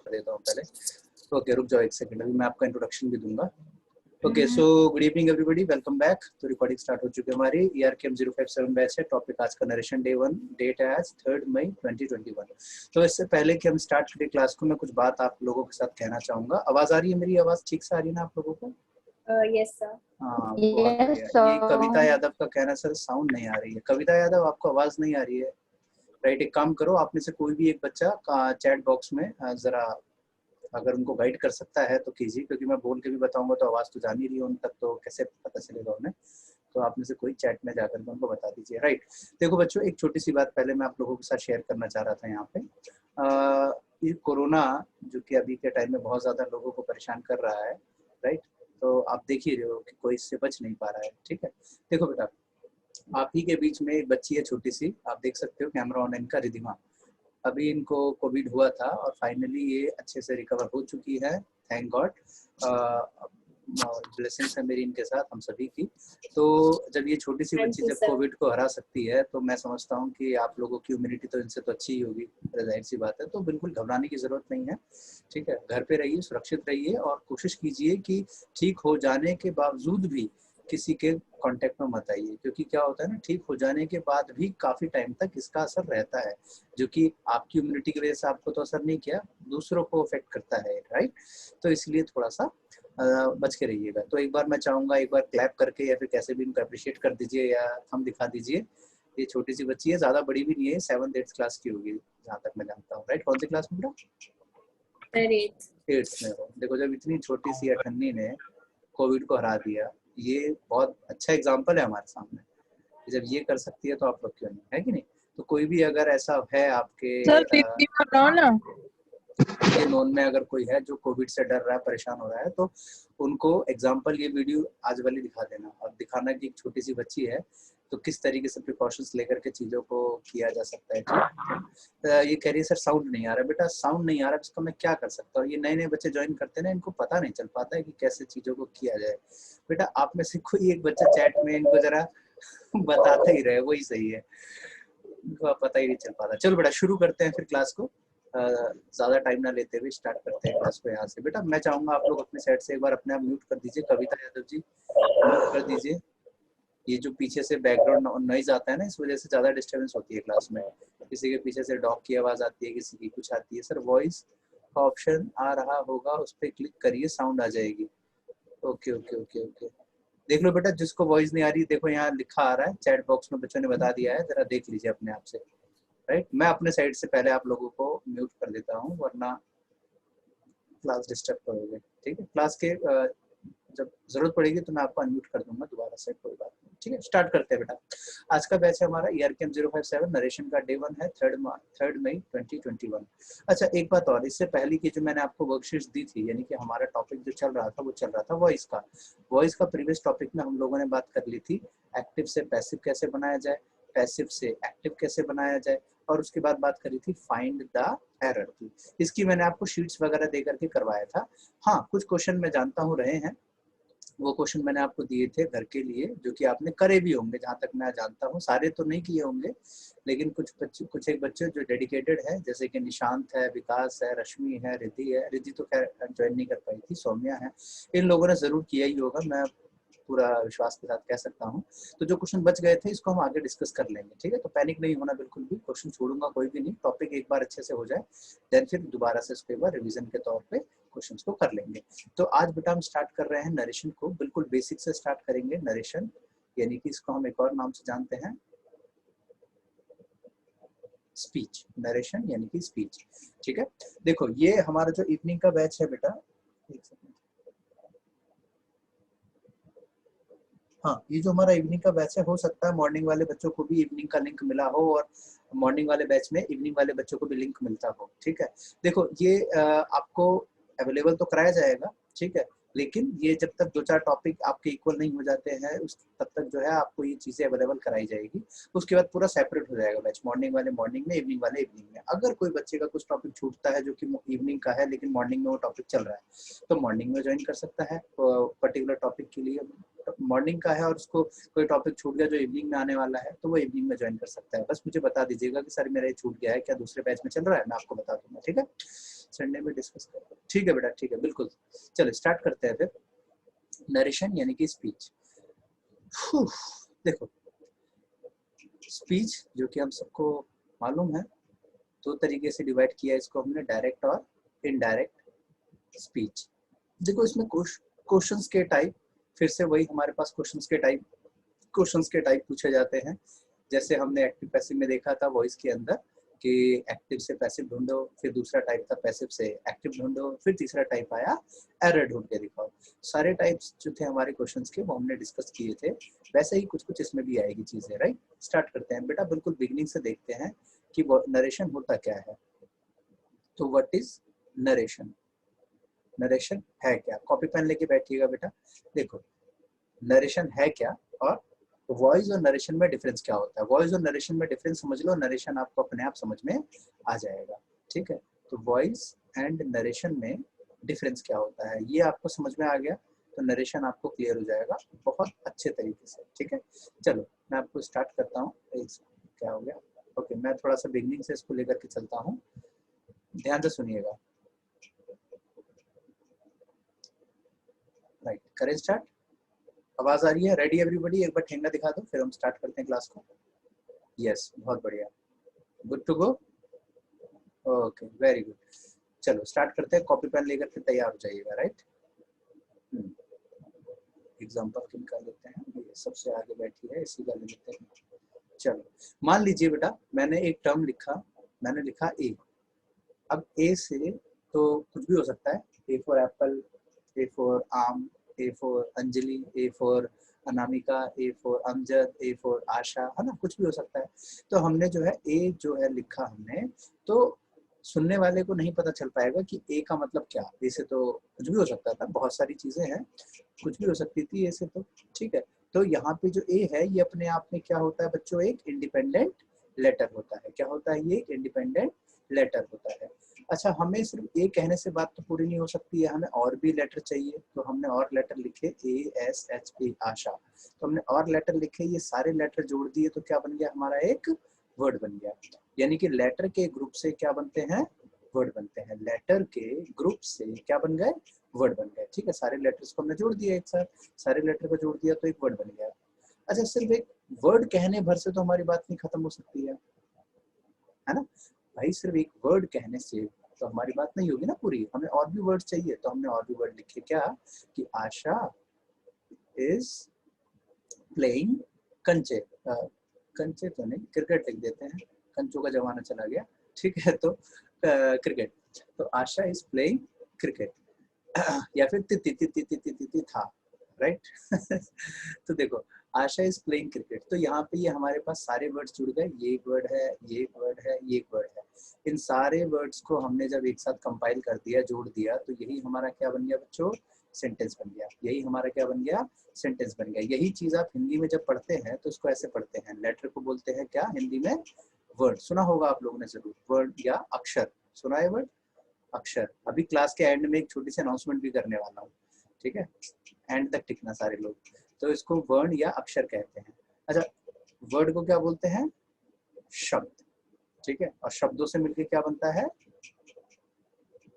देता हूँ पहले। ओके रुक जाओ एक सेकंड, अभी मैं आपका इंट्रोडक्शन भी दूंगा। Okay so good evening everybody, welcome back. तो रिकॉर्डिंग स्टार्ट हो चुकी है हमारी। ERKM 057 बैच है। टॉपिक आज का नरेशन डे 1, डेट है आज 3 मई 2021। तो इससे पहले कि हम स्टार्ट करें क्लास को, मैं कुछ बात आप लोगों के साथ कहना चाहूंगा। आवाज आ रही है मेरी? आवाज ठीक से आ रही है ना आप लोगों को? Yes sir. हाँ बहुत बढ़िया। ये कविता यादव का कहना सर साउंड नहीं आ रही है। कविता यादव आपको आवाज नहीं आ रही है? राइट, एक काम करो, आप में से कोई भी एक बच्चा चैट बॉक्स में जरा अगर उनको गाइड कर सकता है तो कीजिए, क्योंकि मैं बोल के भी बताऊंगा तो आवाज तो जान ही रही है उन तक, तो कैसे पता चलेगा उन्हें। तो आप में से कोई चैट में जाकर के उनको बता दीजिए। राइट, देखो बच्चों, एक छोटी सी बात पहले मैं आप लोगों के साथ शेयर करना चाह रहा था यहाँ पे। ये कोरोना जो कि अभी के टाइम में बहुत ज्यादा लोगों को परेशान कर रहा है, राइट, तो आप देख ही रहे हो कि कोई इससे बच नहीं पा रहा है। ठीक है, देखो बेटा, आप ही के बीच में एक बच्ची है छोटी सी, आप देख सकते हो, कैमरा ऑन इनका, रिधिमा। अभी इनको कोविड हुआ था और फाइनली ये अच्छे से रिकवर हो चुकी है, थैंक गॉड। ब्लेसिंग्स है मेरी इनके साथ, हम सभी की। तो जब ये छोटी सी बच्ची जब कोविड को हरा सकती है तो मैं समझता हूँ कि आप लोगों की इम्यूनिटी तो इनसे तो अच्छी ही होगी, जाहिर सी बात है। तो बिल्कुल घबराने की जरूरत नहीं है, ठीक है। घर पे रहिए, सुरक्षित रहिए और कोशिश कीजिए कि ठीक हो जाने के बावजूद भी किसी के कांटेक्ट में मत आइए, क्योंकि क्या होता है ना, ठीक हो जाने के बाद भी काफी टाइम तक इसका असर रहता है, जो कि आपकी इम्यूनिटी की वजह से आपको तो असर नहीं किया, दूसरों को अफेक्ट करता है, राइट। तो इसलिए थोड़ा सा बच के रहिएगा। तो एक बार मैं चाहूंगा, एक बार क्लैप करके या फिर कैसे भी इनको अप्रिशिएट कर दीजिए या हम दिखा दीजिए। ये छोटी सी बच्ची है, ज्यादा बड़ी भी नहीं है, 7th-8th क्लास की होगी जहाँ तक मैं जानता हूँ, राइट। कौन सी क्लास में बेटा? 8th में हो। देखो, जब इतनी छोटी सी अठन्नी ने कोविड को हरा दिया, ये बहुत अच्छा एग्जाम्पल है हमारे सामने। जब ये कर सकती है तो आप लोग क्यों नहीं, है कि नहीं। तो कोई भी अगर ऐसा है आपके ये नोन में अगर कोई है जो कोविड से डर रहा है, परेशान हो रहा है, तो उनको एग्जाम्पल ये वीडियो आज वाली दिखा देना और दिखाना कि एक छोटी सी बच्ची है तो किस तरीके से प्रिकॉशंस लेकर के चीज़ों को किया जा सकता है, ठीक। ये कह रही है सर साउंड नहीं आ रहा। बेटा साउंड नहीं आ रहा, इसका मैं क्या कर सकता हूँ? ये नए नए बच्चे ज्वाइन करते हैं ना, इनको पता नहीं चल पाता है कि कैसे चीज़ों को किया जाए। बेटा आप में से कोई एक बच्चा चैट में इनको जरा बताते ही रहे, वही सही है, इनको पता ही नहीं चल पाता। चलो बेटा शुरू करते हैं फिर क्लास को, ज्यादा टाइम ना लेते हुए स्टार्ट करते हैं क्लास को यहाँ से। बेटा मैं चाहूंगा आप लोग अपने साइड से एक बार अपने आप म्यूट कर दीजिए। कविता यादव जी म्यूट कर दीजिए। ये जो पीछे से बैकग्राउंड नॉइज आता है ना, इस वजह से ज्यादा डिस्टर्बेंस होती है क्लास में। किसी के पीछे से डॉग की आवाज आती है, किसी की कुछ आती है। सर वॉइस का ऑप्शन आ रहा होगा, उस पर क्लिक करिए, साउंड आ जाएगी। ओके ओके ओके ओके, देख लो बेटा, जिसको वॉइस नहीं आ रही, देखो यहाँ लिखा आ रहा है चैट बॉक्स में, बच्चों ने बता दिया है, जरा देख लीजिए अपने आप से, राइट। मैं अपने साइड से पहले आप लोगों को म्यूट कर देता हूँ, वरना क्लास डिस्टर्ब करोगे, ठीक है। क्लास के जब जरूरत पड़ेगी तो मैं आपको अनम्यूट कर दूंगा दोबारा से, कोई बात नहीं, ठीक है। स्टार्ट करते हैं बेटा। आज का बैच है हमारा ERKM 057, नरेशन का डे 1 है, 3 मई 2021। अच्छा एक बात और, इससे पहले की जो मैंने आपको वर्कशीट्स दी थी, यानी कि हमारा टॉपिक जो चल रहा था वो चल रहा था वॉइस का प्रीवियस टॉपिक में हम लोगों ने बात कर ली थी, एक्टिव से पैसिव कैसे बनाया जाए, पैसिव से एक्टिव कैसे बनाया जाए, और उसके बाद बात करी थी फाइंड द एरर की। इसकी मैंने आपको शीट्स वगैरह दे करके करवाया था। हाँ कुछ क्वेश्चन मैं जानता हूँ रहे हैं, वो क्वेश्चन मैंने आपको दिए थे घर के लिए, जो कि आपने करे भी होंगे, जहाँ तक मैं जानता हूँ सारे तो नहीं किए होंगे, लेकिन कुछ एक बच्चे जो डेडिकेटेड है, जैसे कि निशांत है, विकास है, रश्मि है, रिद्धि है। रिद्धि तो खैर ज्वाइन नहीं कर पाई थी, सौम्या है, इन लोगों ने जरूर किया ही होगा, मैं पूरा विश्वास के साथ कह सकता हूँ। तो जो क्वेश्चन बच गए थे इसको हम आगे डिस्कस कर लेंगे, ठीक है। तो पैनिक नहीं होना बिल्कुल भी, क्वेश्चन छोड़ूंगा कोई भी नहीं, टॉपिक एक बार अच्छे से हो जाए, देन फिर दोबारा से इसको एक बार रिवीजन के तौर पे क्वेश्चंस को कर लेंगे। तो आज बेटा हम स्टार्ट कर रहे हैं नरेशन को, बिल्कुल बेसिक से स्टार्ट करेंगे नरेशन, यानी कि इसको हम एक और नाम से जानते हैं स्पीच। नरेशन यानी कि स्पीच, ठीक है। देखो ये हमारा जो इवनिंग का बैच है बेटा, एक सेकंड, हाँ ये जो हमारा इवनिंग का बैच है, हो सकता है मॉर्निंग वाले बच्चों को भी इवनिंग का लिंक मिला हो और मॉर्निंग वाले बैच में इवनिंग वाले बच्चों को भी लिंक मिलता हो, ठीक है। देखो ये आपको अवेलेबल तो कराया जाएगा, ठीक है, लेकिन ये जब तक 2-4 टॉपिक आपके इक्वल नहीं हो जाते हैं उस तब तक जो है आपको ये चीजें अवेलेबल कराई जाएगी। उसके बाद पूरा सेपरेट हो जाएगा बैच, मॉर्निंग वाले मॉर्निंग में, इवनिंग वाले इवनिंग में। अगर कोई बच्चे का कुछ टॉपिक छूटता है जो कि इवनिंग का है लेकिन मॉर्निंग में वो टॉपिक चल रहा है, तो मॉर्निंग में ज्वाइन कर सकता है पर्टिकुलर टॉपिक के लिए, मॉर्निंग का है और उसको कोई टॉपिक छूट गया जो इवनिंग में आने वाला है, तो वो इवनिंग में ज्वाइन कर सकता है। बस मुझे बता दीजिएगा कि सर मेरा ये छूट गया है, क्या दूसरे बैच में चल रहा है, मैं आपको बता दूंगा। ठीक है, संडे में डिस्कस करेंगे। ठीक है बेटा, ठीक है, बिल्कुल। चलो स्टार्ट करते हैं फिर। नरेशन यानी कि स्पीच। देखो, स्पीच जो कि हम सबको मालूम है, दो तरीके से डिवाइड किया है इसको हमने, डायरेक्ट और इनडायरेक्ट स्पीच। देखो इसमें क्वेश्चंस के टाइप, फिर से वही हमारे पास क्वेश्चंस के टाइप पूछे जाते हैं। जैसे हमने एक्टिव पैसिव में देखा था वॉइस के अंदर कि एक्टिव से पैसिव ढूंढो, फिर दूसरा टाइप था पैसिव से एक्टिव ढूंढो, फिर तीसरा टाइप आया एरर ढूंढ के दिखाओ। सारे टाइप्स जो थे हमारे क्वेश्चंस के वो हमने डिस्कस किए थे, वैसे ही कुछ कुछ इसमें भी आएगी चीजें। राइट, स्टार्ट करते हैं बेटा, बिल्कुल बिगिनिंग से देखते हैं कि नरेशन होता क्या है। तो व्हाट इज नरेशन? नरेशन है क्या? कॉपी पेन लेके बैठिएगा बेटा। देखो नरेशन है क्या और वॉइस और नरेशन में डिफरेंस क्या होता है। वॉइस और नरेशन में डिफरेंस समझ लो, नरेशन आपको अपने आप समझ में आ जाएगा। ठीक है, तो वॉइस एंड नरेशन में डिफरेंस क्या होता है ये आपको समझ में आ गया तो नरेशन आपको क्लियर हो जाएगा बहुत अच्छे तरीके से। ठीक है, चलो मैं आपको स्टार्ट करता हूँ। क्या हो गया? ओके, मैं थोड़ा सा बिगनिंग से इसको लेकर के चलता हूँ, ध्यान से सुनिएगा। राइट, करें स्टार्ट? आवाज आ रही है? Ready everybody? एक बार ठेंगा दिखा दो फिर हम स्टार्ट करते हैं क्लास को। यस, बहुत बढ़िया, good to go. Okay, very good. चलो स्टार्ट करते हैं, कॉपी पेन लेकर के तैयार हो जाइएगा। राइट, एग्जाम्पल किन का लेते हैं, ये सबसे आगे बैठी है इसी का ले लेते हैं। चलो मान लीजिए बेटा मैंने एक टर्म लिखा, मैंने लिखा ए। अब ए से तो कुछ भी हो सकता है, A for apple, A for आम, A for Anjali, A for Anamika, A for Amjad, A for Asha, है ना, कुछ भी हो सकता है। तो हमने जो है ए जो है लिखा हमने, तो सुनने वाले को नहीं पता चल पाएगा कि ए का मतलब क्या। ए से तो कुछ भी हो सकता था, बहुत सारी चीजें हैं, कुछ भी हो सकती थी ए से तो। ठीक है, तो यहाँ पे जो ए है ये अपने आप में क्या होता है बच्चों, एक इंडिपेंडेंट लेटर होता है। क्या होता है? ये एक इंडिपेंडेंट लेटर होता है। अच्छा, हमें सिर्फ ए कहने से बात तो पूरी नहीं हो सकती है, हमें और भी लेटर चाहिए, तो हमने और लेटर लिखे ASHA, आशा। तो हमने और लेटर लिखे, ये सारे लेटर जोड़ दिए तो क्या बन गया हमारा, एक वर्ड बन गया। यानी कि लेटर के ग्रुप से क्या बनते हैं, वर्ड बनते हैं। लेटर के ग्रुप से क्या बन गए, वर्ड बन गए। ठीक है, सारे लेटर्स को हमने जोड़ दिया एक साथ, सारे लेटर को जोड़ दिया तो एक वर्ड बन गया। अच्छा, सिर्फ एक वर्ड कहने भर से तो हमारी बात नहीं खत्म हो सकती है ना भाई? सिर्फ एक वर्ड कहने से तो हमारी बात नहीं होगी ना पूरी, हमें और भी वर्ड चाहिए। तो हमने और भी वर्ड लिखे, क्या कि आशा इज प्लेइंग कंचे, कंचे तो नहीं, क्रिकेट लिख देते हैं, कंचों का जमाना चला गया। ठीक है, तो क्रिकेट, तो आशा इज प्लेइंग क्रिकेट, या फिर तिति तिति तिति तिति था। राइट तो देखो आशा इज प्लेइंग क्रिकेट, तो यहाँ पे ये हमारे पास सारे वर्ड्स जुड़ गए। ये एक वर्ड है, ये एक वर्ड है, ये एक वर्ड है। इन सारे वर्ड्स को हमने जब एक साथ कंपाइल कर दिया, जोड़ दिया, तो यही हमारा क्या बन गया बच्चों, सेंटेंस बन गया। यही हमारा क्या बन गया, सेंटेंस बन गया। यही चीज आप हिंदी में जब पढ़ते हैं तो इसको ऐसे पढ़ते हैं, लेटर को बोलते हैं क्या हिंदी में, वर्ड। सुना होगा आप लोगों ने जरूर, वर्ड या अक्षर, सुना है वर्ड, अक्षर। अभी क्लास के एंड में एक छोटी सी अनाउंसमेंट भी करने वाला हूँ, ठीक है, एंड तक टिकना सारे लोग। तो इसको वर्ण या अक्षर कहते हैं। अच्छा, वर्ड को क्या बोलते हैं, शब्द। ठीक है, और शब्दों से मिलके क्या बनता है,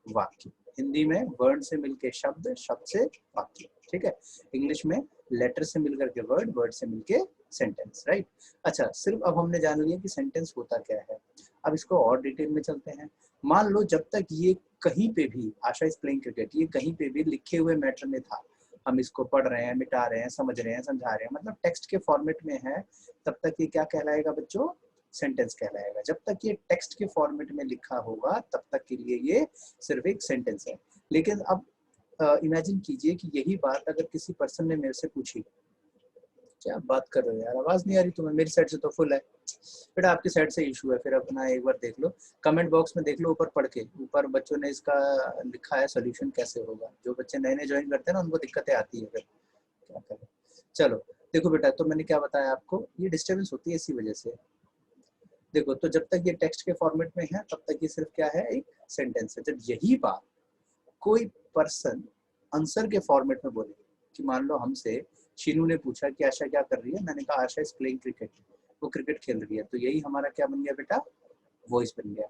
वाक्य। हिंदी में वर्ण से मिलके शब्द, शब्द से वाक्य। ठीक है, इंग्लिश में लेटर से मिलकर के वर्ड, वर्ड से मिलके सेंटेंस। राइट, अच्छा सिर्फ अब हमने जान लिया कि सेंटेंस होता क्या है। अब इसको और डिटेल में चलते हैं। मान लो जब तक ये कहीं पे भी आशा इज प्लेइंग क्रिकेट, ये कहीं पे भी लिखे हुए मैटर में था, हम इसको पढ़ रहे हैं, मिटा रहे हैं, समझ रहे हैं, समझा रहे हैं, मतलब टेक्स्ट के फॉर्मेट में है, तब तक ये क्या कहलाएगा बच्चों, सेंटेंस कहलाएगा। जब तक ये टेक्स्ट के फॉर्मेट में लिखा होगा तब तक के लिए ये सिर्फ एक सेंटेंस है। लेकिन अब इमेजिन कीजिए कि यही बात अगर किसी पर्सन ने मेरे से पूछी, क्या बात कर रहे हो यार, आवाज नहीं आ रही तुम्हें, मेरी साइड से तो फुल है। बेटा आपकी साइड से इशू है, फिर अपना एक बार देख लो, कमेंट बॉक्स में देख लो, ऊपर पढ़ के, ऊपर बच्चों ने इसका लिखा है सोल्यूशन कैसे होगा। जो बच्चे नए नए ज्वाइन करते हैं ना उनको दिक्कतें आती है, फिर क्या करें। चलो देखो बेटा, तो मैंने क्या बताया आपको, ये डिस्टर्बेंस होती है इसी वजह से। देखो, तो जब तक ये टेक्स्ट के फॉर्मेट में है तब तक ये सिर्फ क्या है, एक सेंटेंस है। जब यही बात कोई पर्सन आंसर के फॉर्मेट में बोले कि मान लो हमसे शीनू ने पूछा कि आशा क्या कर रही है, मैंने कहा आशा इज प्लेइंग क्रिकेट, वो क्रिकेट खेल रही है। तो यही हमारा क्या बन गया बेटा, वॉइस बन गया,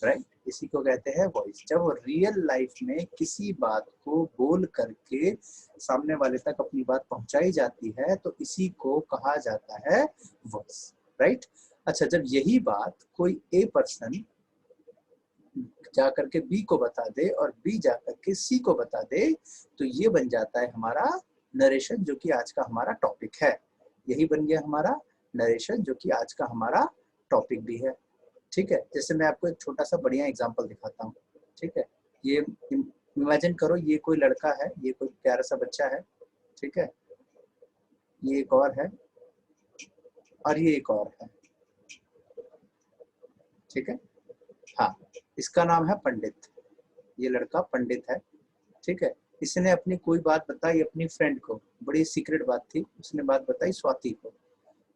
राइट। इसी को कहते हैं वॉइस। जब रियल लाइफ में किसी बात को बोल करके सामने वाले तक अपनी बात पहुंचाई जाती है तो इसी को कहा जाता है वॉइस, राइट। अच्छा, जब यही बात कोई ए पर्सन जा करके बी को बता दे और बी जा करके सी को बता दे तो ये बन जाता है हमारा नरेशन, जो कि आज का हमारा टॉपिक है। यही बन गया हमारा नरेशन, जो कि आज का हमारा टॉपिक भी है, ठीक है। जैसे मैं आपको एक छोटा सा बढ़िया एग्जांपल दिखाता हूँ, ठीक है। ये इमेजिन करो, ये कोई लड़का है, ये कोई प्यारा सा बच्चा है, ठीक है, ये एक और है और ये एक और है, ठीक है। हाँ, इसका नाम है पंडित, ये लड़का पंडित है, ठीक है। इसने अपनी कोई बात बताई अपनी फ्रेंड को, बड़ी सीक्रेट बात थी, उसने बात बताई स्वाति को,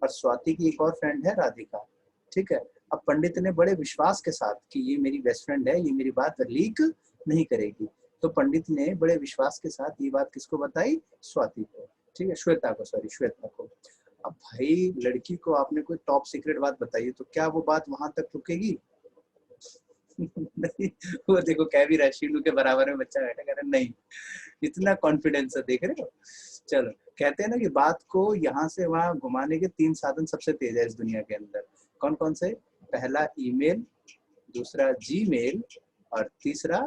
और स्वाति की एक और फ्रेंड है राधिका, ठीक है। अब पंडित ने बड़े विश्वास के साथ कि ये मेरी बेस्ट फ्रेंड है, ये मेरी बात लीक नहीं करेगी, तो पंडित ने बड़े विश्वास के साथ ये बात किसको बताई, स्वाति को, ठीक है, श्वेता को, सॉरी श्वेता को। अब भाई लड़की को आपने कोई टॉप सीक्रेट बात बताई तो क्या वो बात वहां तक रुकेगी? नहीं, वो देखो कह भी रहा शीलू के बराबर में बच्चा बैठा, कह रहा नहीं, इतना कॉन्फिडेंस है, देख रहे हो। चलो, कहते हैं ना कि बात को यहाँ से वहां घुमाने के 3 साधन सबसे तेज है इस दुनिया के अंदर। कौन कौन से? पहला ईमेल, दूसरा जीमेल, और तीसरा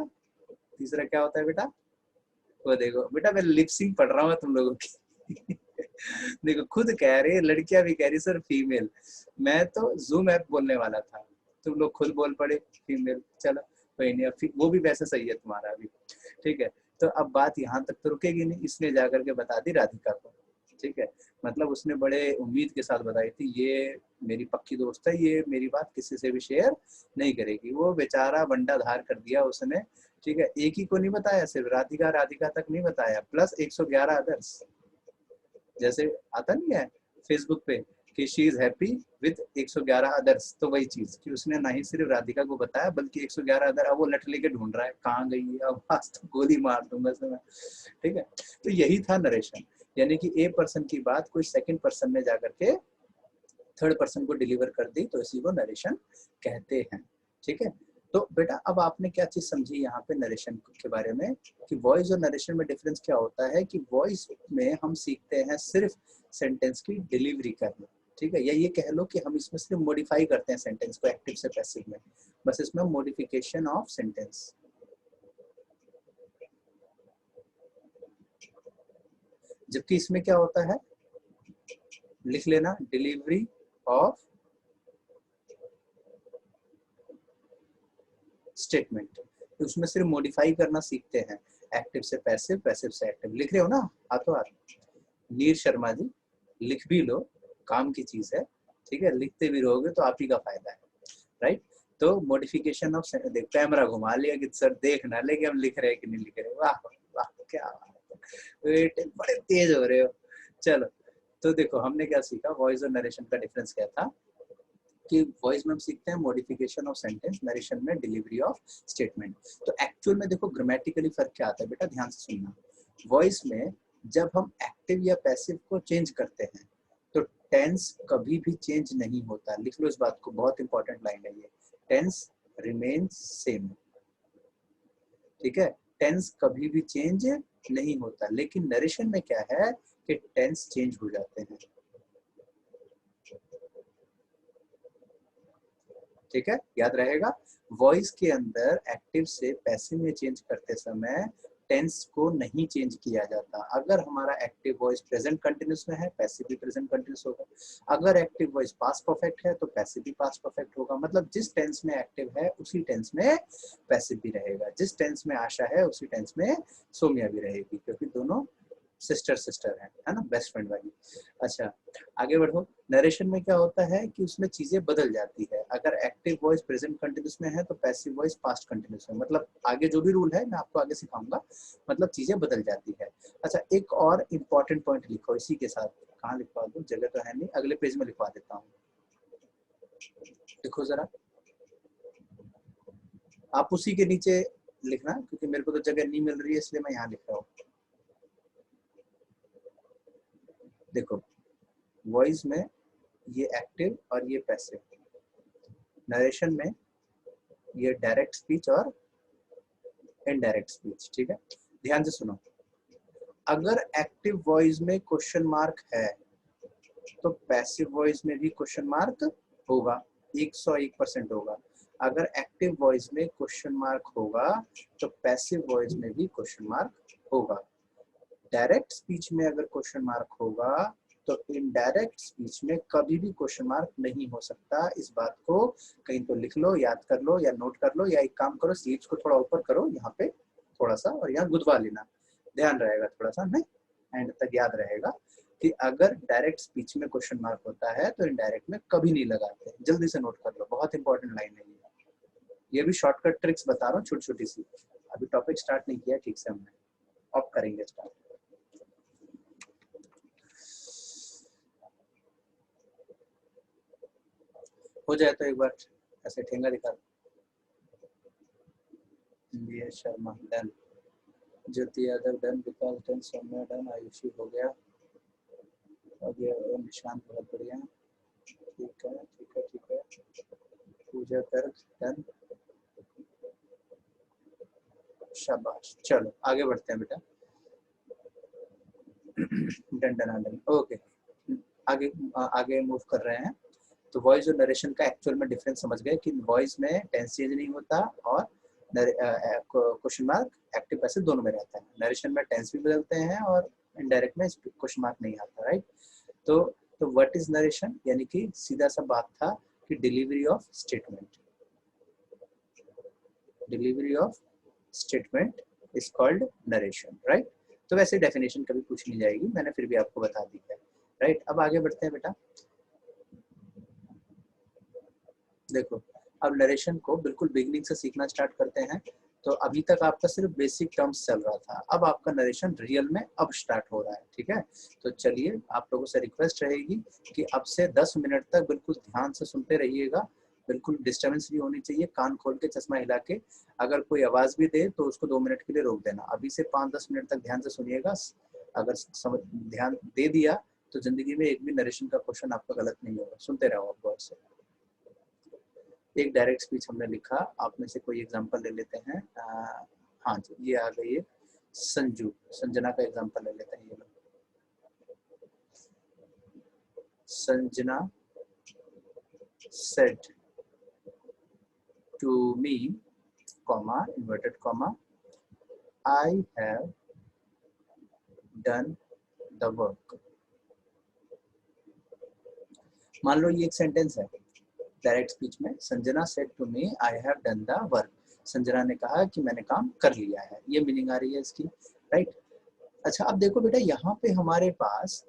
तीसरा क्या होता है बेटा? वो देखो बेटा, मैं लिपसिंग पढ़ रहा हूँ तुम लोगों की। देखो खुद कह रही है, लड़कियां भी कह रही सर फीमेल, मैं तो जूम ऐप बोलने वाला था, तुम लोग खुद बोल पड़े फीमेल। चलो कोई नहीं, अब वो भी वैसे सही है तुम्हारा भी, ठीक है। तो अब बात यहाँ तक तो रुकेगी नहीं, इसने जाकर के बता दी राधिका को, ठीक है। मतलब उसने बड़े उम्मीद के साथ बताई थी, ये मेरी पक्की दोस्त है, ये मेरी बात किसी से भी शेयर नहीं करेगी। वो बेचारा बंडा धार कर दिया उसने, ठीक है। एक ही को नहीं बताया, सिर्फ राधिका तक नहीं बताया, प्लस 111 अदर्स। जैसे आता नहीं है फेसबुक पे कि she is happy with 111 others, तो वही चीज कि उसने ना ही सिर्फ राधिका को बताया बल्कि 111 अदर। अब वो लट लेके ढूंढ रहा है कहाँ गई है, अब आज तो गोली मार दूंगा मैं, ठीक है। तो यही था नरेशन, यानी कि ए पर्सन की बात कोई सेकंड पर्सन ने जाकर के थर्ड पर्सन को डिलीवर कर दी, तो इसी को नरेशन कहते हैं, ठीक है। तो बेटा अब आपने क्या चीज समझी यहाँ पे नरेशन के बारे में, कि वॉइस और नरेशन में डिफरेंस क्या होता है, कि वॉइस में हम सीखते हैं सिर्फ सेंटेंस की डिलीवरी करना, ठीक है, या ये कह लो कि हम इसमें सिर्फ मॉडिफाई करते हैं सेंटेंस को एक्टिव से पैसिव में, बस इसमें मॉडिफिकेशन ऑफ सेंटेंस। जबकि इसमें क्या होता है, लिख लेना, डिलीवरी ऑफ स्टेटमेंट, तो उसमें सिर्फ मॉडिफाई करना सीखते हैं, एक्टिव से पैसिव, पैसिव से एक्टिव। लिख रहे हो ना हाथों हाथ? नीर शर्मा जी, लिख भी लो, काम की चीज है, ठीक है, लिखते भी रहोगे तो आप ही का फायदा है, राइट। तो मॉडिफिकेशन ऑफ, देख कैमरा घुमा लिया कि सर देखना लेकिन हम लिख रहे हैं कि नहीं लिख रहे, वाह वाह क्या बात है, बेटे बड़े तेज हो रहे हो। चलो, तो देखो हमने क्या सीखा, वॉइस और नरेशन का डिफरेंस क्या था, कि वॉइस में हम सीखते हैं मॉडिफिकेशन ऑफ सेंटेंस, नरेशन में डिलीवरी ऑफ स्टेटमेंट। तो एक्चुअल में देखो ग्रामेटिकली फर्क क्या आता है बेटा, ध्यान से सुनना। वॉइस में जब हम एक्टिव या पैसिव को चेंज करते हैं तो टेंस कभी भी चेंज नहीं होता, लिख लो इस बात को, बहुत इंपॉर्टेंट लाइन है ये, टेंस रिमेन्स सेम, ठीक है, टेंस कभी भी चेंज नहीं होता। लेकिन नरेशन में क्या है कि टेंस चेंज हो जाते हैं, ठीक है, याद रहेगा। वॉइस के अंदर एक्टिव से पैसिव में चेंज करते समय टेंस को नहीं चेंज किया जाता। अगर हमारा एक्टिव वॉइस प्रेजेंट कंटिन्यूस में है, पैसिव भी प्रेजेंट कंटिन्यूस होगा। अगर एक्टिव वॉइस पास्ट परफेक्ट है तो पैसिव भी पास्ट परफेक्ट होगा। मतलब जिस टेंस में एक्टिव है उसी टेंस में पैसिव भी रहेगा, जिस टेंस में आशा है उसी टेंस में सौम्या भी रहेगी, क्योंकि दोनों सिस्टर है ना, बेस्ट फ्रेंड वाली। अच्छा, आगे बढ़ो। नरेशन में क्या होता है कि उसमें चीजें बदल जाती है। अगर एक्टिव वॉइस प्रेजेंट कंटिन्यूस में है तो पैसिव वॉइस पास्ट कंटिन्यूस में, मतलब आगे जो भी रूल है मैं आपको आगे सिखाऊंगा, मतलब चीजें बदल जाती है। अच्छा, एक और इम्पोर्टेंट पॉइंट लिखो इसी के साथ, कहाँ लिखवा दूं, जगह तो है नहीं, अगले पेज में लिखवा देता हूँ, लिखो जरा आप उसी के नीचे लिखना, क्योंकि मेरे को तो जगह नहीं मिल रही है इसलिए मैं यहाँ लिख रहा हूँ। देखो वॉइस में ये एक्टिव और ये पैसिव, नरेशन में ये डायरेक्ट स्पीच और इनडायरेक्ट स्पीच। ठीक है, ध्यान से सुनो, अगर एक्टिव वॉइस में क्वेश्चन मार्क है तो पैसिव वॉइस में भी क्वेश्चन मार्क होगा, 101% होगा। अगर एक्टिव वॉइस में क्वेश्चन मार्क होगा तो पैसिव वॉइस में भी क्वेश्चन मार्क होगा। डायरेक्ट स्पीच में अगर क्वेश्चन मार्क होगा तो इनडायरेक्ट स्पीच में कभी भी क्वेश्चन मार्क नहीं हो सकता। इस बात को कहीं तो लिख लो, याद कर लो या नोट कर लो, या एक काम करो सीट्स को थोड़ा ऊपर करो यहाँ पे थोड़ा सा, और यहाँ गुदवा लेना, ध्यान रहेगा थोड़ा सा, नहीं एंड तक याद रहेगा कि अगर डायरेक्ट स्पीच में क्वेश्चन मार्क होता है तो इनडायरेक्ट में कभी नहीं लगाते। जल्दी से नोट कर लो, बहुत इंपॉर्टेंट लाइन है ये भी शॉर्टकट ट्रिक्स बता रहा हूँ छोटी छोटी सी। अभी टॉपिक स्टार्ट नहीं किया ठीक से हमने, अब करेंगे स्टार्ट। हो जाए तो एक बार ऐसे ठेंगा दिखा। शर्मा डन, ज्योति यादव डन, विकास डन, सौम्या डन, आयुषी हो गया, अब ये निशांत बहुत बढ़िया, ठीक है ठीक है ठीक है, पूजा कर डन, शाबाश। चलो आगे बढ़ते हैं बेटा। डन डन डन, ओके आगे आगे मूव कर रहे हैं। तो वॉइस और नरेशन का एक्चुअल में डिफरेंस समझ गए कि वॉइस में टेंस चेंज नहीं होता और क्वेश्चन मार्क एक्टिव पैसिव दोनों में रहता है। नरेशन में टेंस भी बदलते हैं और इनडायरेक्ट में क्वेश्चन मार्क नहीं आता, राइट। तो व्हाट इज नरेशन, यानी कि सीधा सा बात था कि delivery of statement, delivery of statement is called narration, right. तो वैसे डेफिनेशन कभी पूछ नहीं जाएगी, मैंने फिर भी आपको बता दी है, राइट। अब आगे बढ़ते हैं बेटा। देखो अब नरेशन को बिल्कुल बिगिनिंग से सीखना स्टार्ट करते हैं। तो अभी तक आपका सिर्फ बेसिक टर्म्स चल रहा था, अब आपका नरेशन रियल में अब स्टार्ट हो रहा है, ठीक है। तो चलिए आप लोगों से रिक्वेस्ट रहेगी कि अब से 10 मिनट तक बिल्कुल ध्यान से सुनते रहिएगा, बिल्कुल डिस्टर्बेंस नहीं होनी चाहिए, कान खोल के चश्मा हिला के, अगर कोई आवाज भी दे तो उसको 2 मिनट के लिए रोक देना। अभी से 5-10 मिनट तक ध्यान से सुनिएगा, अगर समझ ध्यान दे दिया तो जिंदगी में एक भी नरेशन का क्वेश्चन आपका गलत नहीं होगा। सुनते रहो आप गौर से। एक डायरेक्ट स्पीच हमने लिखा, आप में से कोई एग्जांपल ले लेते हैं। हाँ जी, ये आ गई है संजू, संजना का एग्जांपल ले लेते हैं। ये लोग, Sanjana said to me, comma inverted comma, I have done the work। मान लो ये एक सेंटेंस है डायरेक्ट स्पीच में, Sanjana said to me I have done the work. Sanjana ने कहा कि मैंने काम कर लिया है, ये मीनिंग आ रही है इसकी, राइट। अच्छा अब देखो बेटा, यहाँ पे हमारे पास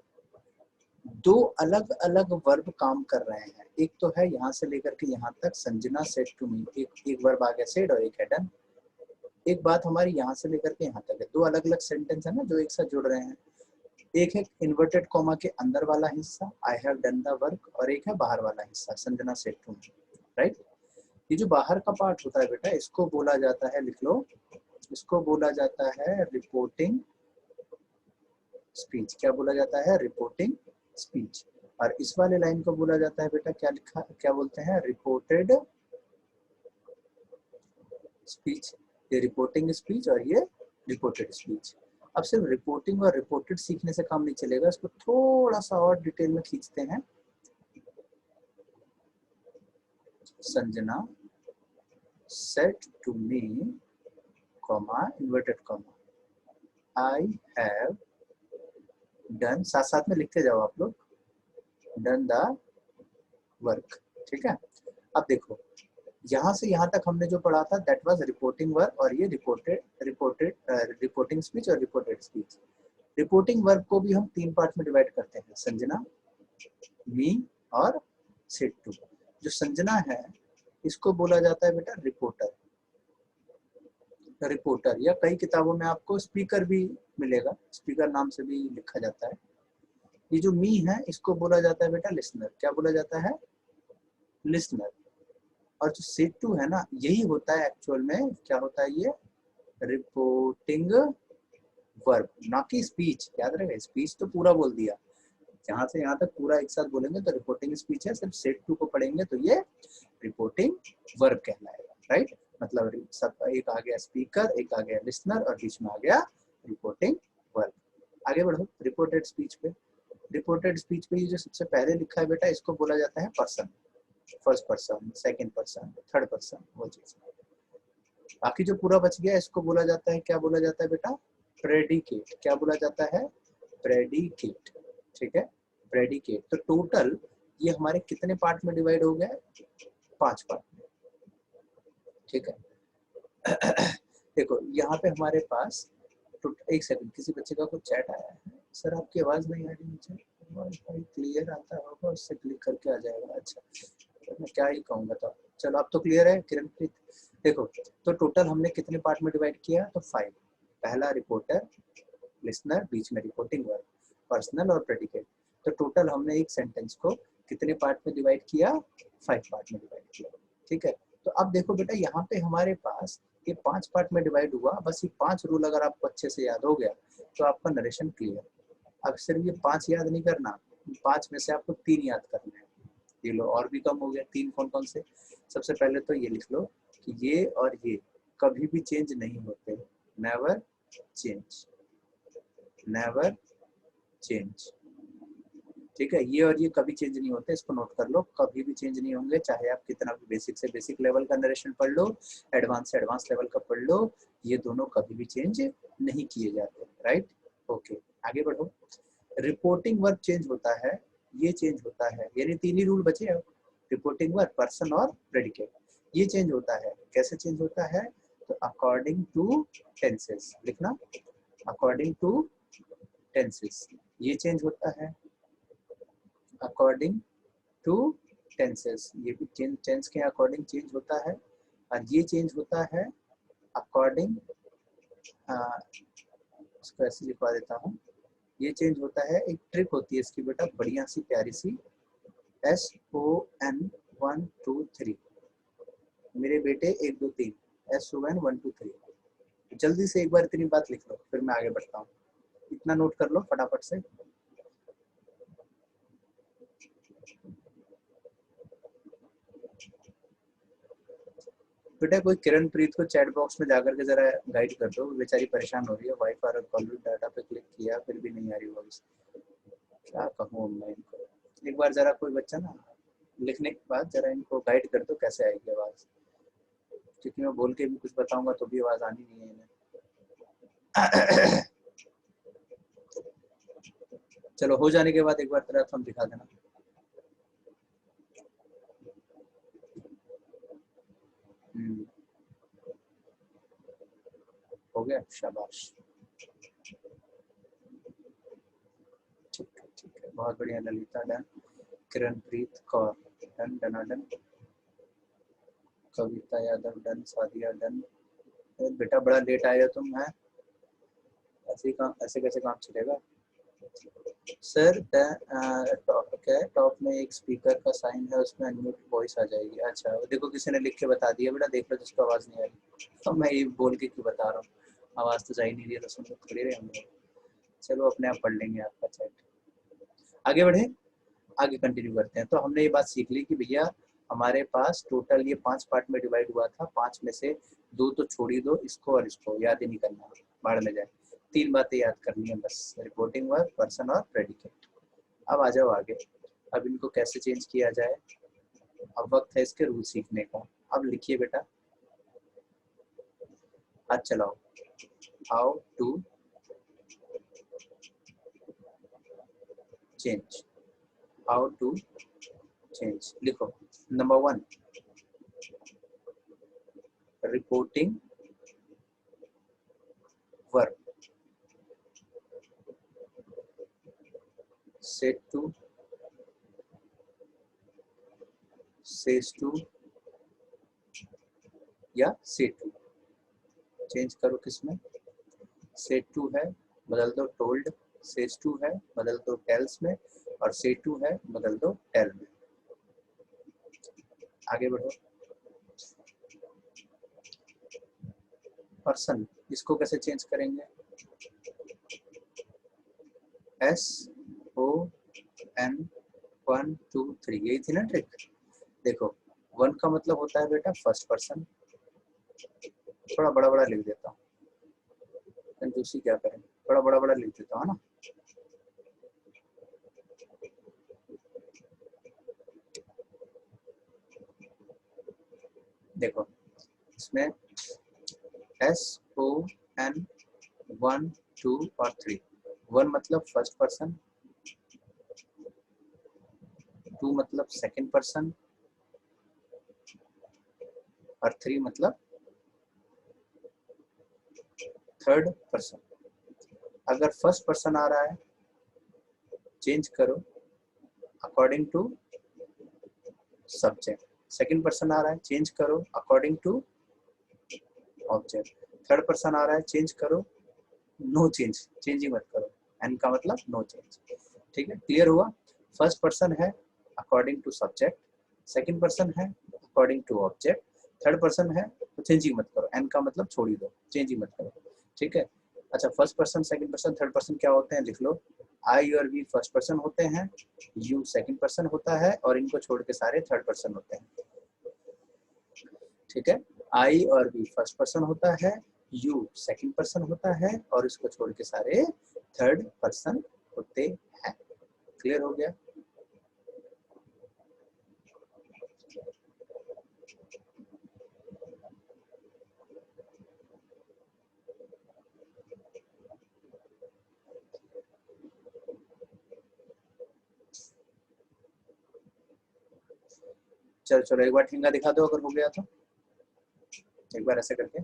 दो अलग अलग वर्ब काम कर रहे हैं। एक तो है यहाँ से लेकर के यहाँ तक संजना सेड टू मी, एक वर्ब आ गया सेड और एक है डन। एक बात हमारी यहाँ से लेकर के यहाँ तक है, दो अलग अलग सेंटेंस है ना जो एक साथ जुड़ रहे हैं। एक है इन्वर्टेड कॉमा के अंदर वाला हिस्सा I have done the work, और एक है बाहर वाला हिस्सा Sanjana said to me, right. ये जो बाहर का पार्ट होता है बेटा, इसको बोला जाता है, लिख लो, इसको बोला जाता है रिपोर्टिंग स्पीच। क्या बोला जाता है? Reporting speech. और इस वाले लाइन को बोला जाता है बेटा, क्या लिखा, क्या बोलते हैं? Reported speech. ये रिपोर्टिंग स्पीच और ये रिपोर्टेड स्पीच। अब सिर्फ रिपोर्टिंग और रिपोर्टेड सीखने से काम नहीं चलेगा, इसको थोड़ा सा और डिटेल में खींचते हैं। Sanjana said to me, comma inverted comma, I have done, साथ साथ में लिखते जाओ आप लोग, done the work, ठीक है। अब देखो यहाँ से यहाँ तक हमने जो पढ़ा था दैट वाज रिपोर्टिंग वर्क, और ये रिपोर्टिंग स्पीच और रिपोर्टेड स्पीच। रिपोर्टिंग वर्क को भी हम 3 पार्ट में डिवाइड करते हैं, संजना, मी और सेड टू। जो संजना है इसको बोला जाता है बेटा रिपोर्टर, रिपोर्टर, या कई किताबों में आपको स्पीकर भी मिलेगा, स्पीकर नाम से भी लिखा जाता है। ये जो मी है इसको बोला जाता है बेटा लिसनर। क्या बोला जाता है? लिसनर। और जो सेड टू है ना, यही होता है एक्चुअल में, क्या होता है ये? रिपोर्टिंग वर्ब, ना कि स्पीच। याद रहे, स्पीच तो पूरा बोल दिया, यहाँ से यहाँ तक पूरा एक साथ बोलेंगे तो रिपोर्टिंग स्पीच है, सिर्फ सेट टू को पढ़ेंगे तो ये रिपोर्टिंग वर्ब कहलाएगा, राइट। मतलब सब एक आ गया स्पीकर, एक आ गया लिसनर और बीच में आ गया रिपोर्टिंग वर्ब। आगे बढ़ो रिपोर्टेड स्पीच पे। रिपोर्टेड स्पीच पे ये जो सबसे पहले लिखा है बेटा, इसको बोला जाता है person, first person, second person, third person, वो चीज। बाकी जो पूरा बच गया इसको बोला जाता है, क्या बोला जाता है बेटा, प्रेडिकेट। क्या बोला जाता है, प्रेडिकेट, ठीक है, प्रेडिकेट। तो टोटल ये हमारे कितने पार्ट में डिवाइड हो गया, 5 पार्ट में, ठीक है। देखो यहाँ पे हमारे पास एक सेकंड, किसी बच्चे का कुछ चैट आया है। सर आपकी आवाज नहीं आ रही मुझे, क्लियर आता होगा, उससे क्लिक करके आ जाएगा। अच्छा तो मैं क्या ही कहूँगा, तो चलो अब तो क्लियर है किरणप्रीत। देखो तो टोटल हमने कितने पार्ट में डिवाइड किया, तो 5। पहला रिपोर्टर, लिसनर, बीच में रिपोर्टिंग वर्ब, पर्सनल और प्रेडिकेट। तो टोटल हमने एक सेंटेंस को कितने पार्ट में डिवाइड किया, 5 पार्ट में डिवाइड किया, ठीक है। तो अब देखो बेटा यहाँ पे हमारे पास ये 5 पार्ट में डिवाइड हुआ, बस ये 5 रूल अगर आपको अच्छे से याद हो गया तो आपका नरेशन क्लियर। अब सिर्फ ये 5 याद नहीं करना, 5 में से आपको 3 याद करना है। ये लो और भी कम हो गया, 3 कौन कौन से। सबसे पहले तो ये लिख लो कि ये और ये कभी भी चेंज नहीं होते, नेवर चेंज, नेवर चेंज, ठीक है। ये और ये कभी चेंज नहीं होते, इसको नोट कर लो, कभी भी चेंज नहीं होंगे, चाहे आप कितना भी बेसिक से बेसिक लेवल का नरेशन पढ़ लो, एडवांस से एडवांस लेवल का पढ़ लो, ये दोनों कभी भी चेंज नहीं किए जाते, राइट। ओके आगे बढ़ो। रिपोर्टिंग वर्ब चेंज होता है, ये चेंज होता है, यानी 3 ही रूल बचे अब, रिपोर्टिंग वर्ब, पर्सन और प्रेडिकेट। ये चेंज होता है, कैसे चेंज होता है, तो अकॉर्डिंग टू टेंसेस, लिखना अकॉर्डिंग टू टेंसेस, ये चेंज होता है अकॉर्डिंग टू टेंसेस, ये भी टेंस के अकॉर्डिंग चेंज होता है। और ये चेंज होता है अकॉर्डिंग, इसको ऐसे लिखवा देता हूँ, ये चेंज होता है, एक ट्रिक होती है इसकी बेटा, बढ़िया सी प्यारी सी, SON 1 2 3, मेरे बेटे 1 2 3, SON 1 2 3। जल्दी से एक बार इतनी बात लिख लो, फिर मैं आगे बढ़ता हूँ। इतना नोट कर लो फटाफट से। बेटा कोई किरणप्रीत को चैट बॉक्स में जाकर के जरा गाइड कर दो, बेचारी परेशान हो रही है, वाईफाई और कॉल डाटा पे क्लिक किया फिर भी नहीं आ रही वॉइस, क्या कहूँ मैं इनको। एक बार जरा कोई बच्चा ना लिखने के बाद जरा इनको गाइड कर दो कैसे आएगी आवाज, क्योंकि मैं बोल के भी कुछ बताऊंगा तो भी आवाज आनी नहीं है इन्हें। चलो हो जाने के बाद एक बार तेरा थंब दिखा देना। हो गया, शाबाश, ठीक है, बहुत बढ़िया ललिता डन, किरणप्रीत कौर डन, डनाडन, कविता यादव डन, सादिया डन। बेटा बड़ा लेट आए हो तुम, है ऐसे काम, ऐसे कैसे काम चलेगा। सर क्या है, टॉप में एक स्पीकर का साइन है, उसमें अनम्यूट वॉइस आ जाएगी। अच्छा देखो किसी ने लिख के बता दिया बेटा, देख लो जिसको आवाज नहीं आ रही, तो मैं ये बोल के क्यों बता रहा हूँ, आवाज तो जा ही नहीं रही है, तो सुन लो खड़े रहे हम लोग। चलो अपने आप पढ़ लेंगे आपका चैट। आगे बढ़े, आगे कंटिन्यू करते हैं। तो हमने ये बात सीख ली कि भैया हमारे पास टोटल ये 5 पार्ट में डिवाइड हुआ था, 5 में से 2 तो छोड़ ही दो, इसको और इसको याद ही नहीं करना, बाढ़ में जाए। 3 बातें याद करनी है बस, रिपोर्टिंग वर्ब, पर्सन और प्रेडिकेट। अब आ जाओ आगे, अब इनको कैसे चेंज किया जाए, अब वक्त है इसके रूल सीखने का। अब लिखिए बेटा, आज चलाओ, how to change, how to change, लिखो। Number 1 reporting verb, said to, says to या सेट टू, चेंज करो किसमें, सेट टू है बदल दो टोल्ड, सेज टू है बदल दो टेल्स में, और सेट टू है बदल दो टेल में। आगे बढ़ो, पर्सन, इसको कैसे चेंज करेंगे, SO एन 1 2 3, यही थी ना ट्रिक। देखो 1 का मतलब होता है बेटा फर्स्ट पर्सन, थोड़ा बड़ा बड़ा लिख देता हूँ, कंजूसी क्या करें, थोड़ा बड़ा बड़ा लिख देता हूँ ना। देखो इसमें SON 1 2 और 3, 1 मतलब फर्स्ट पर्सन, 2 मतलब सेकंड पर्सन और 3 मतलब थर्ड पर्सन। अगर फर्स्ट पर्सन आ रहा है चेंज करो according to subject, second person आ रहा है चेंज करो according to object, third person आ रहा है चेंज करो, नो चेंज, चेंज ही मत करो, एन का मतलब नो चेंज। ठीक है, क्लियर हुआ। फर्स्ट पर्सन है according to subject, second person है according to object, third person है तो चेंज ही मत करो, एन का मतलब छोड़ ही दो, चेंज ही मत करो। ठीक है, अच्छा first person second person third person क्या होते हैं लिख लो। आई और वी फर्स्ट पर्सन होते हैं, यू सेकंड पर्सन होता है और इनको छोड़ के सारे थर्ड पर्सन होते हैं। ठीक है, आई और वी फर्स्ट पर्सन होता है, यू सेकंड पर्सन होता है और इसको छोड़ के सारे थर्ड पर्सन होते हैं। क्लियर हो गया। चलो चलो एक बार ठेंगा दिखा दो अगर हो गया तो, एक बार ऐसे करके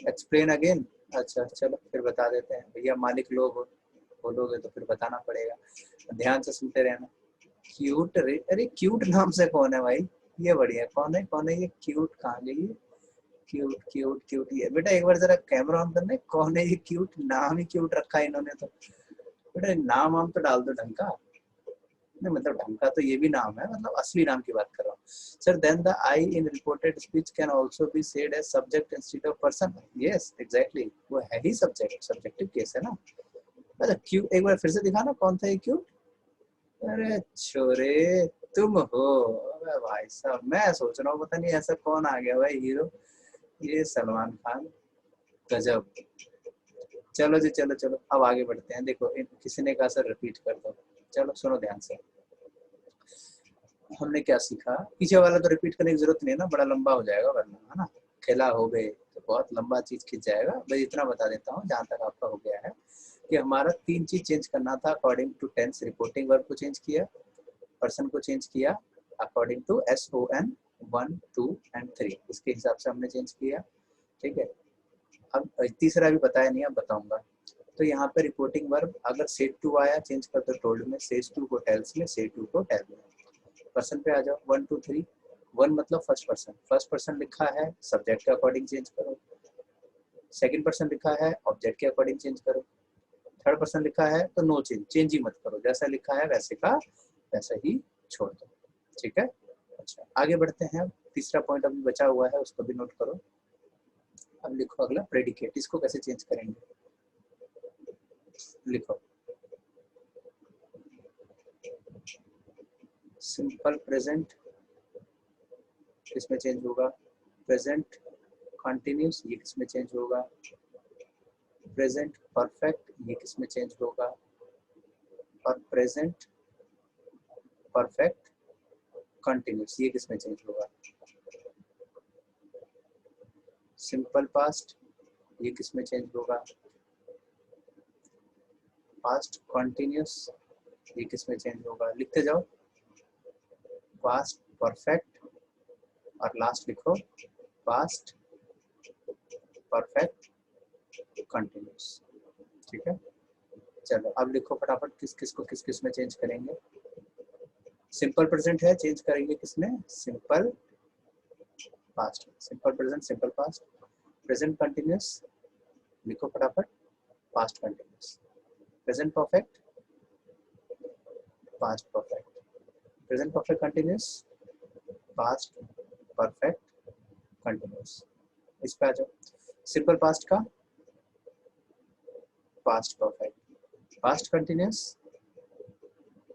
एक्सप्लेन अगेन। अच्छा चलो फिर बता देते हैं भैया, मालिक लोग हो बोलोगे तो फिर बताना पड़ेगा, ध्यान से सुनते रहना। क्यूट, अरे क्यूट नाम से कौन है भाई, ये बढ़िया, कौन है ये क्यूट, कहाँ गई ये क्यूट क्यूट क्यूट, ये बेटा एक बार जरा कैमरा ऑन करना, कौन है ये क्यूट, नाम ही क्यूट रखा है इन्होंने तो। बेटा नाम वाम तो डाल दो ढंग का, नहीं मतलब ढंग का तो ये भी नाम है, मतलब असली नाम की बात कर रहा हूँ। Sir then the I in reported speech can also be said as subject instead of person. Yes exactly, वो है ही सब्जेक्ट, सब्जेक्टिव केस है ना। अच्छा क्यू एक बार फिर से दिखाना कौन था ये क्यू। अरे छोरे तुम हो। अबे भाई साहब मैं सोच रहा हूँ पता नहीं ऐसा कौन आ गया भाई हीरो, ये सलमान खान, गजब। चलो जी चलो चलो अब आगे बढ़ते हैं। देखो किसी ने कहा सर रिपीट कर दो, चलो सुनो ध्यान से। हमने क्या सीखा, पीछे वाला तो रिपीट करने की जरूरत नहीं है ना, बड़ा लंबा हो जाएगा वरना, है ना। खेला हो गए तो बहुत लंबा चीज खिंच जाएगा, मैं इतना बता देता हूँ जहाँ तक आपका हो गया है कि हमारा 3 चीज चेंज करना था according to tense. Reporting verb को चेंज किया, पर्सन को चेंज किया अकॉर्डिंग टू SON 1 2 एंड 3, इसके हिसाब से हमने चेंज किया। ठीक है, अब तीसरा भी बताया नहीं, अब बताऊंगा। तो यहाँ पे रिपोर्टिंग वर्ब अगर सेड टू आया चेंज कर दो टोल्ड में, सेज टू को टेल्स में, सेड टू को टेल में। पर्सन पे आ जाओ 1 2 3, 1 मतलब फर्स्ट पर्सन, फर्स्ट पर्सन लिखा है सब्जेक्ट के अकॉर्डिंग चेंज करो, सेकंड पर्सन लिखा है ऑब्जेक्ट के अकॉर्डिंग चेंज करो, थर्ड पर्सन लिखा है तो नो चेंज, चेंज ही मत करो, जैसा लिखा है वैसे का वैसा ही छोड़ दो। ठीक है, अच्छा आगे बढ़ते हैं। तीसरा पॉइंट अभी बचा हुआ है उसको भी नोट करो। अब लिखो अगला प्रेडिकेट, इसको कैसे चेंज करेंगे, लिखो सिंपल प्रेजेंट, किसमें चेंज होगा, प्रेजेंट कंटिन्यूस, ये किसमें चेंज होगा, प्रेजेंट परफेक्ट, ये किसमें चेंज होगा, और प्रेजेंट परफेक्ट कंटिन्यूस, ये किसमें चेंज होगा, सिंपल पास्ट, ये किसमें चेंज होगा, पास्ट कंटिन्यूस, ये किसमें चेंज होगा, लिखते जाओ, पास्ट परफेक्ट और लास्ट लिखो पास्ट परफेक्ट कंटिन्यूस। ठीक है, चलो अब लिखो फटाफट किस किस को किस किस में चेंज करेंगे। सिंपल प्रेजेंट है, चेंज करेंगे किसमें, simple past, simple present simple past, present continuous लिखो फटाफट past continuous, present perfect past perfect, present perfect continuous past perfect continuous. इस पे आ जाओ, सिंपल पास्ट का past perfect, past continuous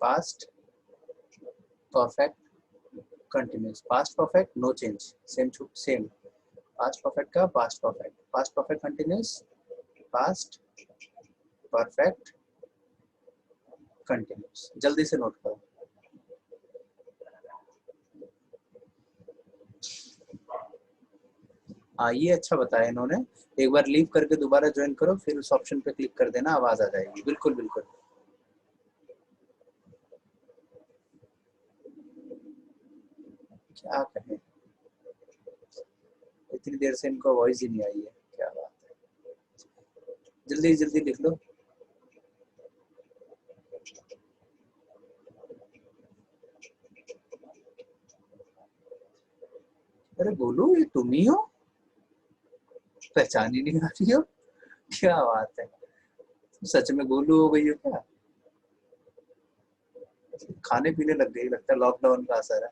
past perfect continuous, past perfect no change, same same, past perfect का past perfect continuous, past perfect continuous. जल्दी से note करो। हाँ ये अच्छा बताया इन्होंने, एक बार लीव करके दोबारा ज्वाइन करो, फिर उस ऑप्शन पे क्लिक कर देना, आवाज आ जाएगी। बिल्कुल बिल्कुल। क्या कहें, इतनी देर से इनको वॉइस ही नहीं आई है, क्या बात है। जल्दी जल्दी लिख लो। अरे बोलो, ये तुम ही हो, पहचान ही नहीं आ रही हो, क्या बात है, सच में गोलू हो गई हो क्या? खाने पीने लग गई, लगता है लॉकडाउन का असर है।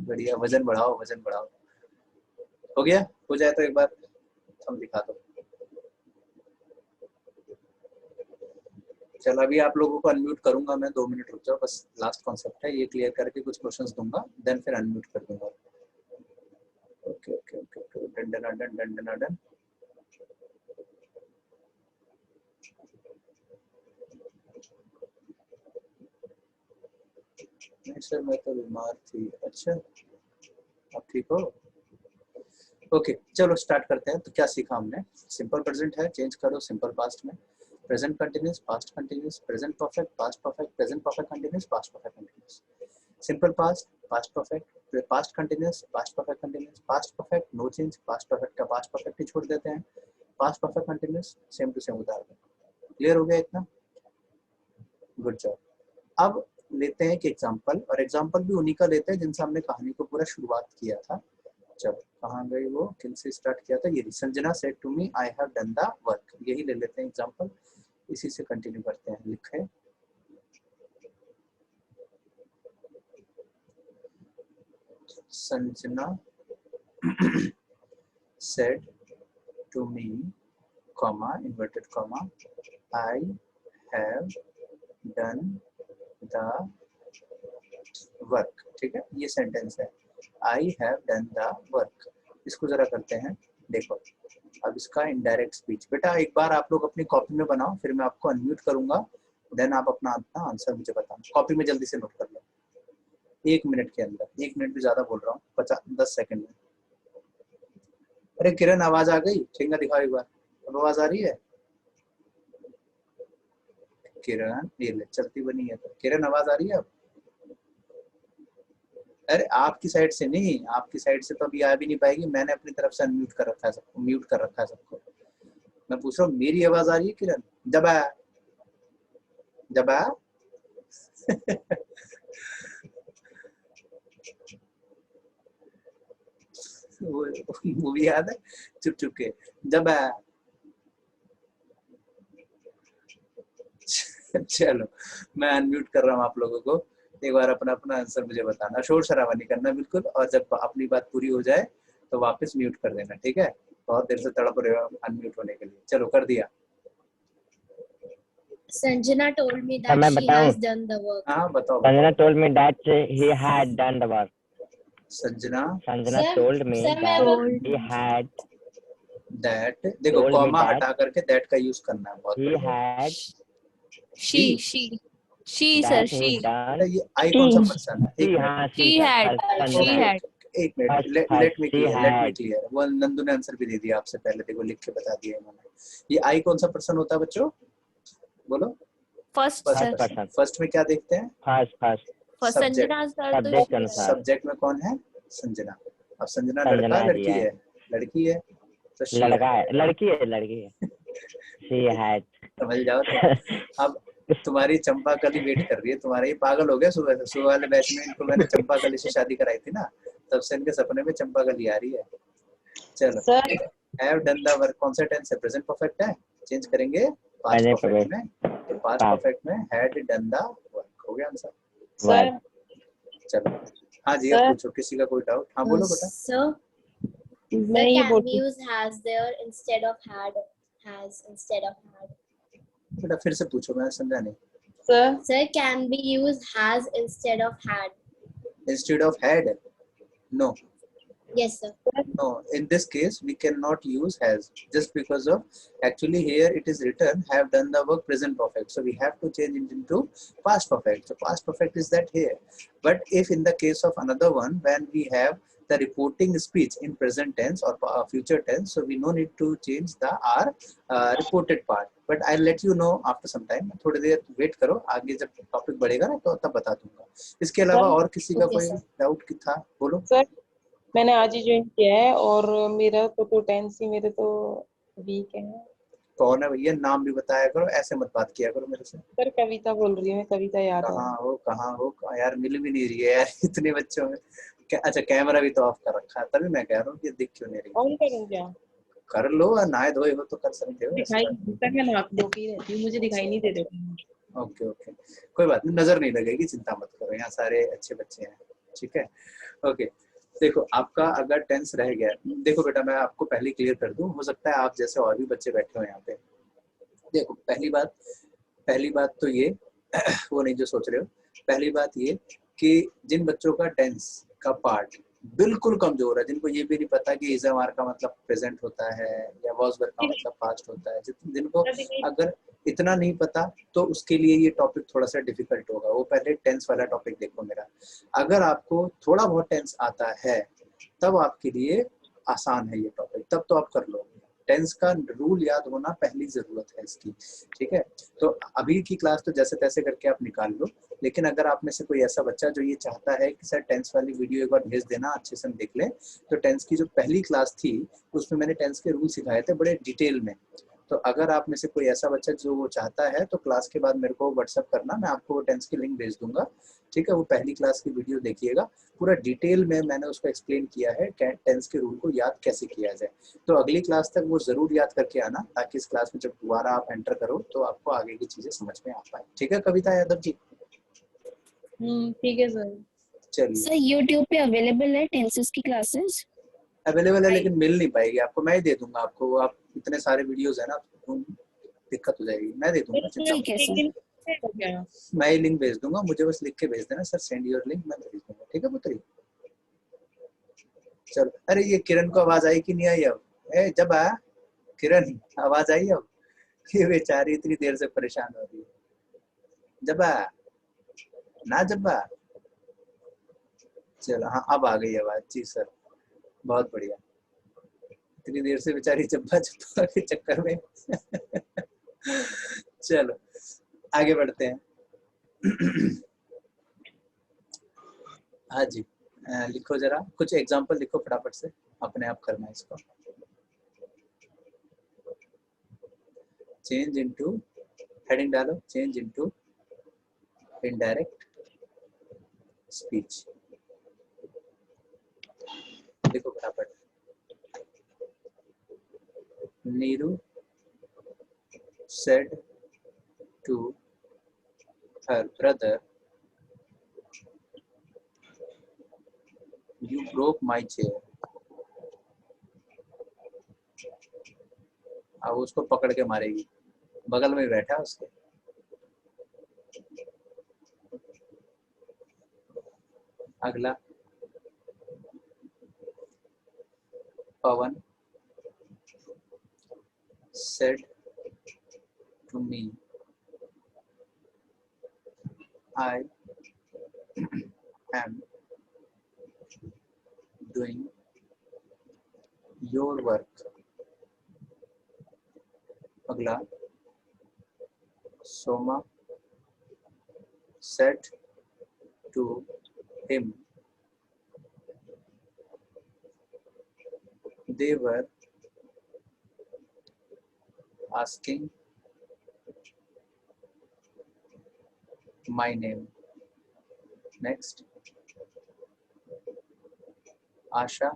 बढ़िया, वजन बढ़ाओ वजन बढ़ाओ। हो गया, हो जाए तो एक बार हम दिखा दो। चलो अभी आप लोगों को अनम्यूट करूंगा मैं, 2 मिनट रुक जाओ, बस लास्ट कॉन्सेप्ट है ये क्लियर करके कुछ क्वेश्चंस दूंगा, देन फिर अनम्यूट कर दूंगा। Okay okay okay okay, done done done done done done. नहीं सर मैं तो बीमार थी। अच्छा आप ठीक हो? ओके चलो स्टार्ट करते हैं। तो क्या सीखा हमने? सिंपल प्रेजेंट है, चेंज करो सिंपल पास्ट में, present continuous, past continuous, present perfect, past perfect, present perfect continuous, past perfect continuous, simple past, past perfect, past continuous, past perfect continuous, past perfect no change, past perfect का past perfect ही छोड़ देते हैं, past perfect continuous same to same उतार दें। Clear हो गया इतना? Good job. अब लेते हैं एक एग्जांपल, और एग्जांपल भी उन्हीं का लेते हैं जिनसे हमने कहानी को पूरा शुरुआत किया था। चलो कहाँ गई वो, किनसे स्टार्ट किया था? ये Sanjana said to me I have done the work, यही ले लेते हैं एग्जांपल, इसी से कंटिन्यू करते हैं। लिखे Sanjana said to me, comma, inverted comma, I have done the work। ठीक है, ये सेंटेंस है, I have done the work। इसको जरा करते हैं, देखो अब इसका इनडायरेक्ट स्पीच। बेटा एक बार आप लोग अपनी कॉपी में बनाओ, फिर मैं आपको अनम्यूट करूंगा, देन आप अपना आंसर मुझे बताना। कॉपी में जल्दी से नोट कर लो, 1 मिनट के अंदर, 1 मिनट भी ज्यादा बोल रहा हूँ, 10 सेकंड में। अरे किरण आवाज आ गई? ठेंगा दिखाओ एक बार, अब आवाज आ रही है? किरण ये ले चलती बनी है, तो किरण आवाज आ रही है अब? अरे आपकी साइड से नहीं, आपकी साइड से तो अभी आ भी नहीं पाएगी, मैंने अपनी तरफ से अनम्यूट कर रखा है सबको, म्यूट कर रखा है सबको। मैं पूछ रहा हूँ मेरी आवाज आ रही है किरण? जब आया जब आया वो मूवी याद है, चुप चुप के, जब आया। चलो मैं अनम्यूट कर रहा हूँ आप लोगों को, एक बार अपना अपना आंसर मुझे बताना, शोर शराबा नहीं करना बिल्कुल, और जब अपनी बात पूरी हो जाए तो वापस म्यूट कर देना, ठीक है? बहुत देर से तड़प रहे हो अनम्यूट होने के लिए। चलो कर दिया। Sanjana told me that she has done the work. हाँ बताओ। Sanjana told me that he had done the work. Sanjana told me that he had that, देखो कॉमा हटा करके that का यूज करना है, बहुत he had she sir she ये आई कौन सा पर्सन है? she had एक मिनट, लेट मी क्लियर। वो नंदू ने आंसर भी दे दिया आपसे पहले, देखो लिख के बता दिया इन्होंने। ये आई कौन सा पर्सन होता है बच्चों? बोलो। फर्स्ट में क्या देखते हैं? सब्जेक्ट में कौन है? संजना। अब संजना लड़का लड़की है? लड़की है तो लड़की है she had समझ जाओ तो। अब तुम्हारी चंपा कली वेट कर रही है तुम्हारा, ये पागल हो गया। सुबह वाले बैच में इनको मैंने चंपा कली से शादी कराई थी ना, तब से इनके सपने में चंपा कली आ रही है। चलो हैव डन द वर्क कौन सा टेंस है? प्रेजेंट परफेक्ट है, चेंज करेंगे पास्ट परफेक्ट में, तो पास्ट परफेक्ट में हैड डन द वर्क। हो गया आंसर? चलो हाँ जी, अब पूछो किसी का कोई डाउट। हाँ बोलो बेटा। sir मैं ये बोलती हूँ has there instead of had, has instead of had। बेटा फिर से पूछो, मैं समझा नहीं। Sir can be used has instead of had. Instead of had? No. Yes, sir. No, in this case we cannot use has, just because of actually here it is written have done the work present perfect, so we have to change it into past perfect. So past perfect is that here. But if in the case of another one, when we have the reporting speech in present tense or future tense, so we no need to change the r reported part. But I'll let you know after some time. थोड़ी देर wait करो, आगे जब topic बढ़ेगा ना तो तब बता दूंगा. इसके अलावा और किसी का कोई डाउट था? बोलो सर. मैंने आज ही ज्वाइन किया है और मेरा तो टेंस ही मेरे तो वीक है. कौन है भैया? नाम भी बताया करो, ऐसे मत बात किया करो मेरे से. सर कविता बोल रही हूँ मैं. कविता याद है? कहाँ हो यार, मिल भी नहीं रही है यार इतने बच्चों में. अच्छा कैमरा भी तो ऑफ कर रखा है, तभी मैं कह रहा हूँ कि दिख क्यों नहीं रही. ऑन करूँ क्या? कर लो, नहाए धोए हो तो कर सकते हो. दिखाई तक मैं नाक धो के रहती हूँ, मुझे दिखाई नहीं दे रहे. ओके ओके, कोई बात नहीं, नजर नहीं लगेगी, चिंता मत करो, यहाँ सारे अच्छे बच्चे हैं. ठीक है, ओके. देखो आपका अगर टेंस रह गया, देखो बेटा मैं आपको पहले क्लियर कर दूं, हो सकता है आप जैसे और भी बच्चे बैठे हो यहाँ पे. देखो पहली बात तो ये वो नहीं जो सोच रहे हो. पहली बात ये कि जिन बच्चों का टेंस का पार्ट बिल्कुल कमजोर है, जिनको ये भी नहीं पता कि इज एम आर का मतलब प्रेजेंट होता है या वॉज वर्ब का मतलब पास्ट होता है, जिनको अगर इतना नहीं पता तो उसके लिए ये टॉपिक थोड़ा सा डिफिकल्ट होगा. वो पहले टेंस वाला टॉपिक देखो मेरा. अगर आपको थोड़ा बहुत टेंस आता है तब आपके लिए आसान है ये टॉपिक, तब तो आप कर लो. टेंस का रूल याद होना पहली जरूरत है इसकी. ठीक है, तो अभी की क्लास तो जैसे तैसे करके आप निकाल लो, लेकिन अगर आप में से कोई ऐसा बच्चा जो ये चाहता है कि सर टेंस वाली वीडियो एक बार भेज देना, अच्छे से हम देख लें, तो टेंस की जो पहली क्लास थी उसमें मैंने टेंस के रूल सिखाए थे बड़े डिटेल में. तो अगर आप में से कोई ऐसा बच्चा जो वो चाहता है तो क्लास के बाद मेरे को व्हाट्सएप करना, मैं आपको टेंस की लिंक भेज दूंगा. ठीक है, वो पहली क्लास की वीडियो देखिएगा, पूरा डिटेल में मैंने उसको एक्सप्लेन किया है टेंस के रूल को याद कैसे किया जाए. तो अगली क्लास तक वो जरूर याद करके आना, ताकि इस क्लास में जब दोबारा आप एंटर करो तो आपको आगे की चीजें समझ में आ पाए. ठीक है कविता यादव जी? ठीक है सर. चलिए, सर YouTube पे अवेलेबल है टेंसेस की क्लासेस? अवेलेबल है लेकिन मिल नहीं पाएगी आपको. मैं ही दे दूंगा आपको, आप इतने सारे वीडियोस है ना, दिक्कत हो जाएगी. मैं दे दूंगा, ठीक है सर. मैं ही लिंक भेज दूंगा, मुझे बस लिख के भेज देना सर सेंड योर लिंक, मैं भेज दूंगा. ठीक है पुत्री? चलो. अरे ये किरण को आवाज आई कि नहीं आई अब? जब आ किरण आवाज आई अब? ये बेचारी इतनी देर से परेशान हो रही है. जब आ ना जब आ. चलो हाँ अब आ गई आवाज. जी सर, बहुत बढ़िया. इतनी देर से बेचारी जब्बा के चक्कर में चलो आगे बढ़ते हैं. हाँ जी, लिखो जरा कुछ एग्जांपल लिखो फटाफट से, अपने आप करना है इसको. चेंज इनटू, हेडिंग डालो, चेंज इनटू इनडायरेक्ट स्पीच. लिखो फटाफट. Neeru said to her brother, you broke my chair. अब उसको पकड़ के मारेगी, बगल में बैठा उसके. अगला, पवन said to me, I am doing your work. अगला, Soma said to him, they were asking my name. Next, Asha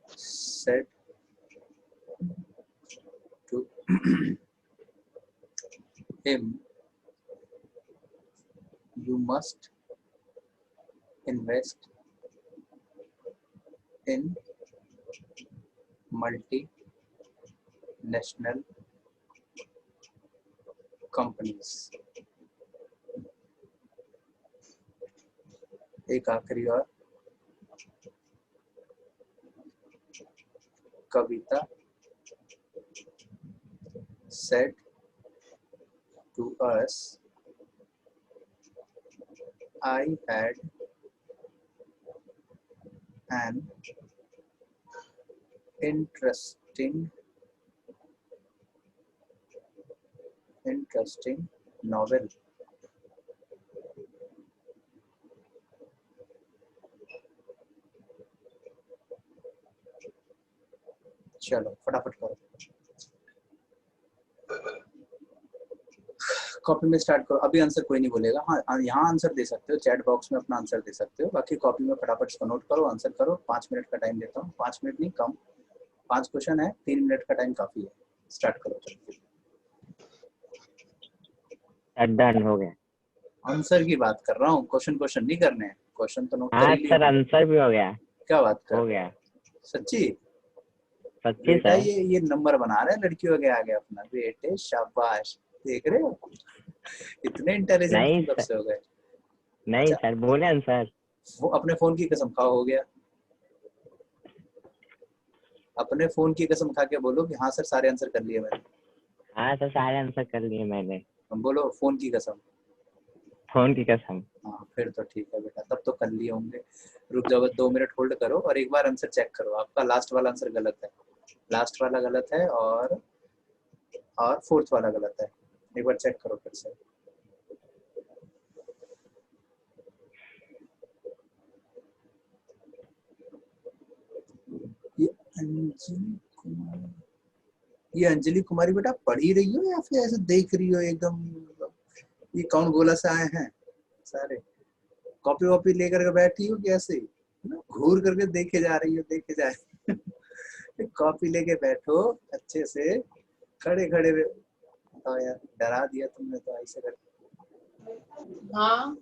said to him, you must invest in multi national companies. एक आखिरी और, कविता said to us, I had an interesting novel. चलो फटाफट करो, copy में start करो। अभी answer कोई नहीं बोलेगा। हाँ, यहाँ आंसर दे सकते हो, चैट बॉक्स में अपना आंसर दे सकते हो, बाकी कॉपी में फटाफट इसको नोट करो, आंसर करो। 5 मिनट का टाइम देता हूँ, 5 मिनट नहीं कम, 5 क्वेश्चन है, 3 मिनट का टाइम काफी है। स्टार्ट करो। डन हो गया। आंसर की बात कर रहा हूँ, क्वेश्चन नहीं करने हैं। क्वेश्चन तो नोट कर हाँ ही लिया। सर आंसर भी हो गया। क्या बात कर, हो गया सच्ची? सच्ची बेटा सर। ये नंबर बना रहे हैं लड़कियों के आगे अपना। बेटे शाबाश, देख रहे हो इतने इंटेलिजेंट नहीं कब सर, से हो गए। नहीं सर बोले आंसर। वो अपने फोन की कसम खाओ, हो गया। अपने फोन की कसम खा के बोलो कि हाँ सर सारे आंसर कर लिए मैंने। हाँ सर सारे आंसर कर लिए मैंने। हम बोलो फोन की कसम। फोन की कसम। हाँ फिर तो ठीक है बेटा, तब तो कर लिए होंगे। रुक जाओ, 2 मिनट होल्ड करो और एक बार आंसर चेक करो। आपका लास्ट वाला आंसर गलत है, लास्ट वाला गलत है और फोर्थ वाला गलत है। एक बार चेक करो फिर से। ये अंजलि कुमारी बेटा पढ़ ही रही हो या फिर ऐसे देख रही हो एकदम? ये कौन गोला से आए हैं सारे? कॉपी वॉपी लेकर के बैठी हो कि ऐसे घूर करके देखे जा रही हो? देखे जा रही हो कॉपी लेके बैठो अच्छे से, खड़े खड़े। बताओ यार, डरा दिया तुमने तो ऐसे कर। हाँ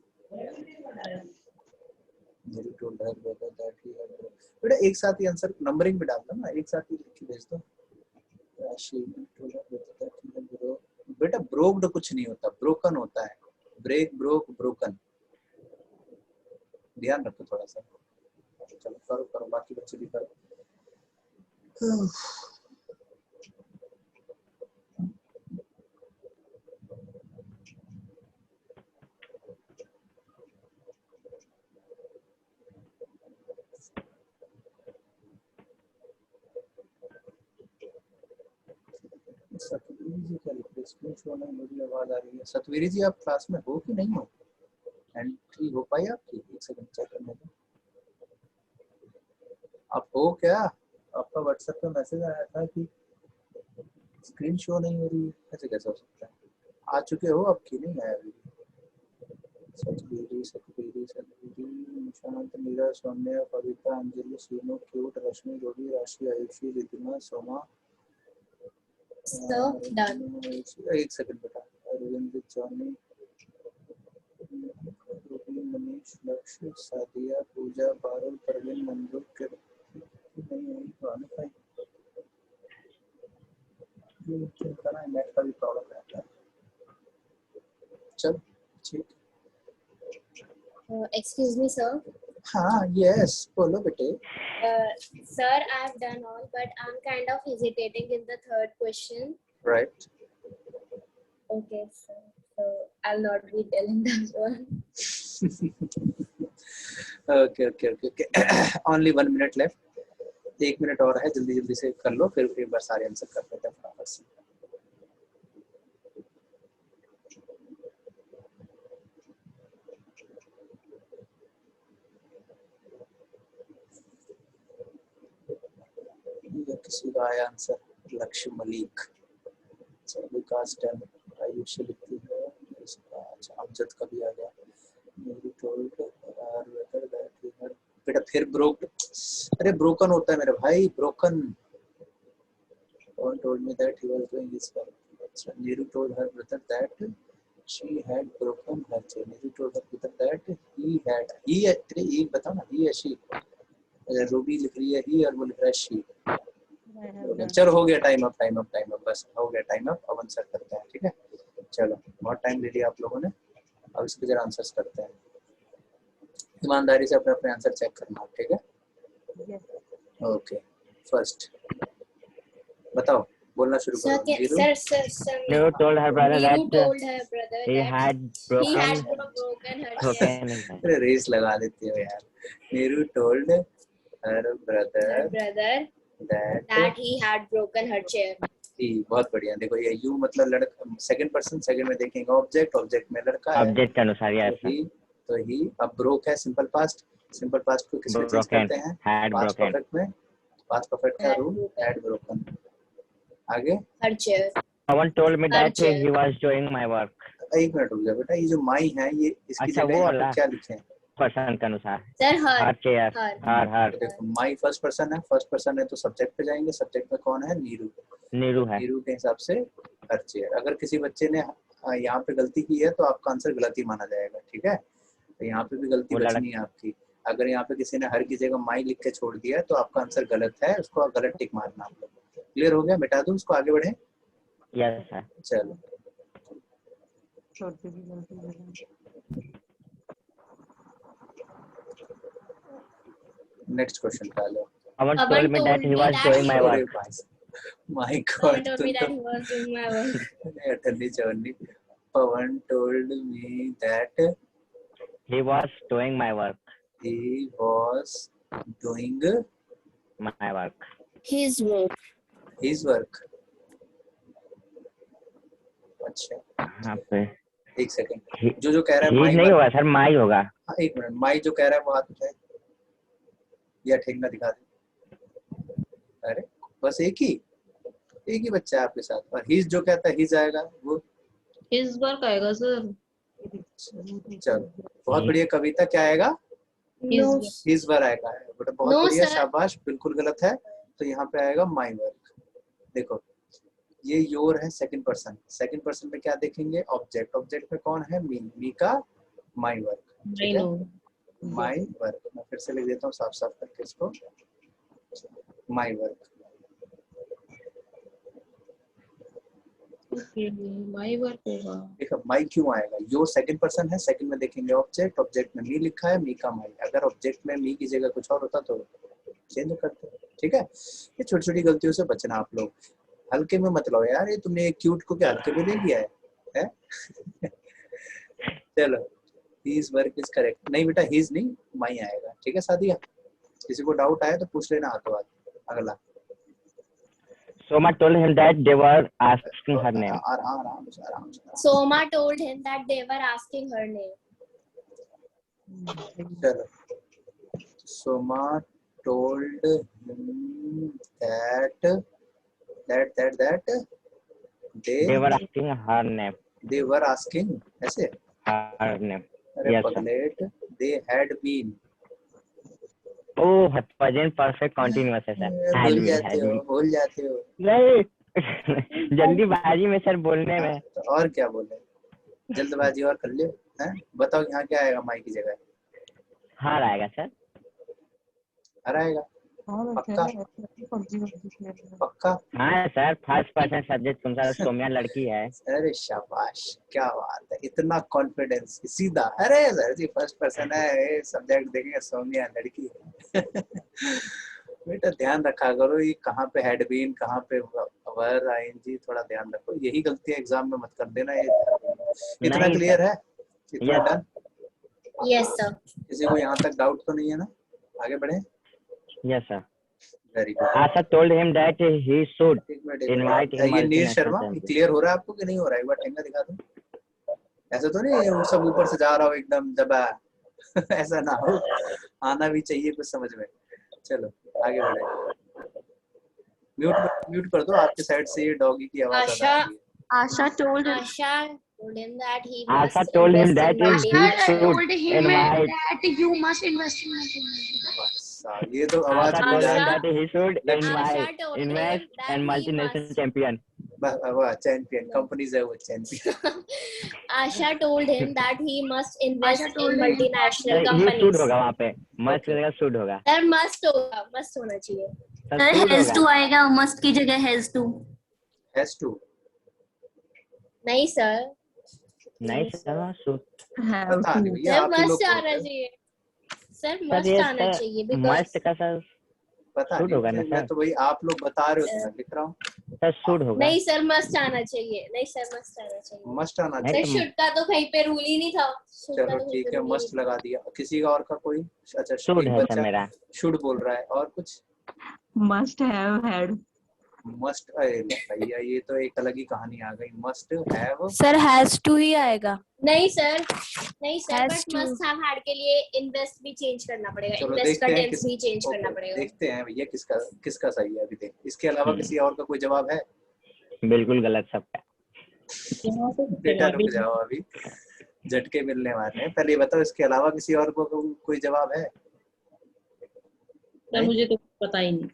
बेटा एक साथ ही आंसर नंबरिंग में डाल दो ना, एक साथ ही लिख के भेज दो। बेटा ब्रोक्ड कुछ नहीं होता, ब्रोकन होता है। Break, broke, broken. ध्यान रखो थोड़ा सा। चलो करो करो, बाकी बच्चे भी करो। सतवीरी जी का रिप्लेसमेंट शो नहीं, मेरी आवाज आ रही है। सतवीरी जी आप क्लास में हो कि नहीं हो? एंट्री हो पाई आपकी? एक सेकंड चेक करने दो। आप हो क्या? आपका व्हाट्सएप पे मैसेज आया था कि स्क्रीन शो नहीं हो रही है। ऐसे कैसे हो सकता है? आ चुके हो आपकी? नहीं आया अभी। सतवीरी सतवीरी सतवीरी, निशांत, नीरज, सौम्या, कविता, अंजलि, सीनू, क्यूट, रश्मि, रोही, राशि, आयुषी, रिद्धिमा, सोमा। so done. एक सेकंड बेटा। अरविंद, जॉनी, मनीष, लक्ष्य, सादिया, पूजा, पारुल, परवीन, मंजू के नेट का भी प्रॉब्लम रहता है। चल ठीक। Excuse me, sir. हाँ यस बोलो बेटे। Sir, I've done all, but I'm kind of hesitating in the third question. Right. Okay, sir. So I'll not be telling that one. Okay okay okay okay. Only 1 minute left. 1 minute और है, जल्दी जल्दी से कर लो, फिर एक बार सारे answer कर लेते हैं फटाफट से। किसी का आया आंसर? लक्ष्य मलिक, विकास डन, आयुष लिखती है इसका। अच्छा अमजद का भी आ गया। मेरी टोल्ड बेटा फिर ब्रोक। अरे ब्रोकन होता है मेरे भाई, broken. Pawan told me that he was doing this for. अच्छा, Neeru told her brother that she had broken her chain. Neeru told her brother that he had. He तेरे ये बताओ ना, he या she? रूबी लिख रही है ही और वो लिख रहा है she. चलो हो गया, टाइम अप, बस हो गया टाइम अप। अब आंसर करते हैं, ठीक है। चलो बहुत टाइम ले लिया आप लोगों ने, अब इसके जरा आंसर्स करते हैं। ईमानदारी से अपने अपने आंसर चेक करना, ठीक है। ओके, फर्स्ट बताओ, बोलना शुरू Sir, करो। sir, Niru told her brother Neeru that told her brother he that had he had broken broken her chair. broken अरे रेस लगा देती हो यार। Neeru told her Her brother brother that that he had broken her chair. ही। बहुत बढ़िया। देखो ये you मतलब लड़का, सेकंड पर्सन, सेकंड में देखेंगे ऑब्जेक्ट, ऑब्जेक्ट में लड़का है, object के अनुसार तो yes sir. ही। अब ब्रोक है सिंपल पास्ट, सिंपल पास्ट को किसमें चेंज Broken, करते हैं? had past broken. परफेक्ट में। पास्ट परफेक्ट का Had rule broken. Had broken. आगे Her chair. Someone told me Her that chair. he was doing my work. एक minute रुक जा बेटा, ये जो माई है ये इसकी अच्छा, जगह वो यहाँ पे वाला। क्या लिखे हैं? Person के अनुसार. Sir, Her her. chair. Her. Her. तो देखो माई फर्स्ट पर्सन है, फर्स्ट पर्सन है तो सब्जेक्ट पे जाएंगे, सब्जेक्ट में कौन है? नीरू। नीरू है. नीरू के हिसाब से हर चेयर। अगर किसी बच्चे ने यहाँ पे गलती की है तो आपका आंसर गलत ही माना जाएगा, ठीक है। तो यहाँ पे भी गलती वो बचनी है आपकी। अगर यहाँ पे किसी ने हर की जगह माई लिख के छोड़ दिया है तो आपका आंसर गलत है, उसको आप गलत टिक मारना आप लोग। क्लियर हो गया? मिटा दूं उसको, आगे बढ़े? Yes sir. चलो नेक्स्ट क्वेश्चन पे आ जाओ। Someone Someone told me that he was that doing my अरे work. भाई my Someone God, told me that he was doing my work. अठन्नी चवन्नी। Pawan told me that He was doing my work. he was doing My work. His work. his work। अच्छा हाँ पे. एक second, He जो कह रहा है he माई नहीं होगा सर, माई होगा. हाँ एक मिनट, माई जो कह रहा है वो हाथ उठाए या ठेंगा दिखा दे। अरे बस एक ही बच्चा है आपके साथ। और हिज जो कहता है हिज आएगा वो। इस बार का आएगा सर। चलो बहुत बढ़िया। कविता क्या आएगा? No, हिज वर आएगा। बेटा बहुत No, बढ़िया, sir. शाबाश। बिल्कुल गलत है, तो यहाँ पे आएगा माई वर्क। देखो ये योर है सेकंड पर्सन, सेकंड पर्सन में क्या देखेंगे? ऑब्जेक्ट, ऑब्जेक्ट में कौन है? मी का माई वर्क, ठीक है। माई वर्क मैं फिर से लिख देता हूँ साफ साफ करके इसको, माई वर्क। माई वर्क होगा। देखो माई क्यों आएगा? योर सेकंड पर्सन है, सेकंड में देखेंगे ऑब्जेक्ट, ऑब्जेक्ट में मी लिखा है, मी का माई। अगर ऑब्जेक्ट में मी की जगह कुछ और होता तो चेंज करते, ठीक है। ये छोटी छोटी गलतियों से बचना आप लोग, हल्के में मत लो यार। ये तुमने एक क्यूट को क्या हल्के में ले लिया है? चलो हिज वर्क इज करेक्ट। नहीं बेटा हिज नहीं, माई आएगा, ठीक है। सादिया किसी को डाउट आया तो पूछ लेना हाथों हाथ। अगला Soma told him that they were asking her name. आराम से। Soma told him that they were asking her name. चलो Soma told him that They were asking her name. they were asking ऐसे। Her name. अरे Yes, sir. Pagglait, they had been। Oh, present perfect continuous है sir. भूल जाते हो। नहीं जल्दीबाजी में सर बोलने में. तो और क्या बोले, जल्दबाजी और कर लियो हैं। बताओ यहाँ क्या आएगा माई की जगह? हार आएगा सर. हर आएगा पक्का? पक्का? हाँ सर, फर्स्ट पर्सन सब्जेक्ट तुम सर, सोम्या लड़की है. अरे शाबाश, क्या बात है, इतना कॉन्फिडेंस सीधा। अरे सर जी फर्स्ट पर्सन है, सब्जेक्ट देखेंगे सोम्या लड़की है। बेटा ध्यान रखा करो, ये कहाँ पे हैड बीन, कहाँ पे वर, आईएनजी, थोड़ा ध्यान रखो। यही गलतियां एग्जाम में मत कर देना। ये इतना नहीं, क्लियर है? इतना Yes. डन? Yes, sir. किसी को यहाँ तक डाउट तो नहीं है ना? आगे बढ़े। Yes sir. Very good. Asha told him that he should एक मिनट invite him. ये नील शर्मा क्लियर हो रहा है आपको कि नहीं हो रहा है? एक बार ठेंगा दिखा दो। ऐसा तो नहीं वो सब ऊपर से जा रहा हो एकदम दबा। ऐसा ना हो, आना भी चाहिए कुछ समझ में। चलो आगे बढ़े। म्यूट कर दो, आपके साइड से ये डॉगी की आवाज आ रही है। Asha told him Asha told him that he Asha must told him invest that in my he team. should told him invite. that you must invest in my team. बस ये तो आवाज Asha में told him जान that he should Asha told him invest that and he multinational must. champion. वाह champion companies है वो champion Asha told him that he must invest Asha told in him multinational He should companies. होगा वहाँ पे, must की जगह should होगा. Sir must होना चाहिए. सर सर should हैज होगा. टू आएगा, मस्ट की जगह हैज टू। हैज टू नहीं सर, नहीं सर, should. पता नहीं भैया सर आप ही लोग मस्ट बोल आना रहे हो चाहिए. सर सर मस्ट ये आना सर चाहिए because must का सर पता should होगा नहीं ना मैं सर. तो भाई आप लोग बता रहे हो तो मैं लिख रहा हूँ सर should होगा. नहीं सर मस्ट आना चाहिए. नहीं सर मस्ट आना चाहिए. मस्ट आना नहीं सर चाहिए तो शुड का तो कहीं पे रूल ही नहीं था. Should का चलो तो कहीं ठीक पे है rule ही मस्ट नहीं लगा दिया किसी का और का कोई अच्छा should एक है सर बच्चा मेरा. शुड बोल रहा है और कुछ must have had. मस्ट अरे भैया ये तो एक अलग ही कहानी आ गई must have sir has to ही आएगा. था. नहीं sir Has but to. Must have had के लिए इन्वेस्ट भी चेंज करना पड़ेगा. चलो इन्वेस्ट का देखते हैं टेंस भी चेंज करना ओके पड़ेगा. देखते हैं भैया किसका सही है अभी देख इसके अलावा किसी और का कोई जवाब है बिल्कुल गलत सबका. बेटा रुक जाओ अभी झटके मिलने वाले हैं पहले ये बताओ इसके अलावा किसी और को कोई जवाब है सर मुझे तो पता ही नहीं।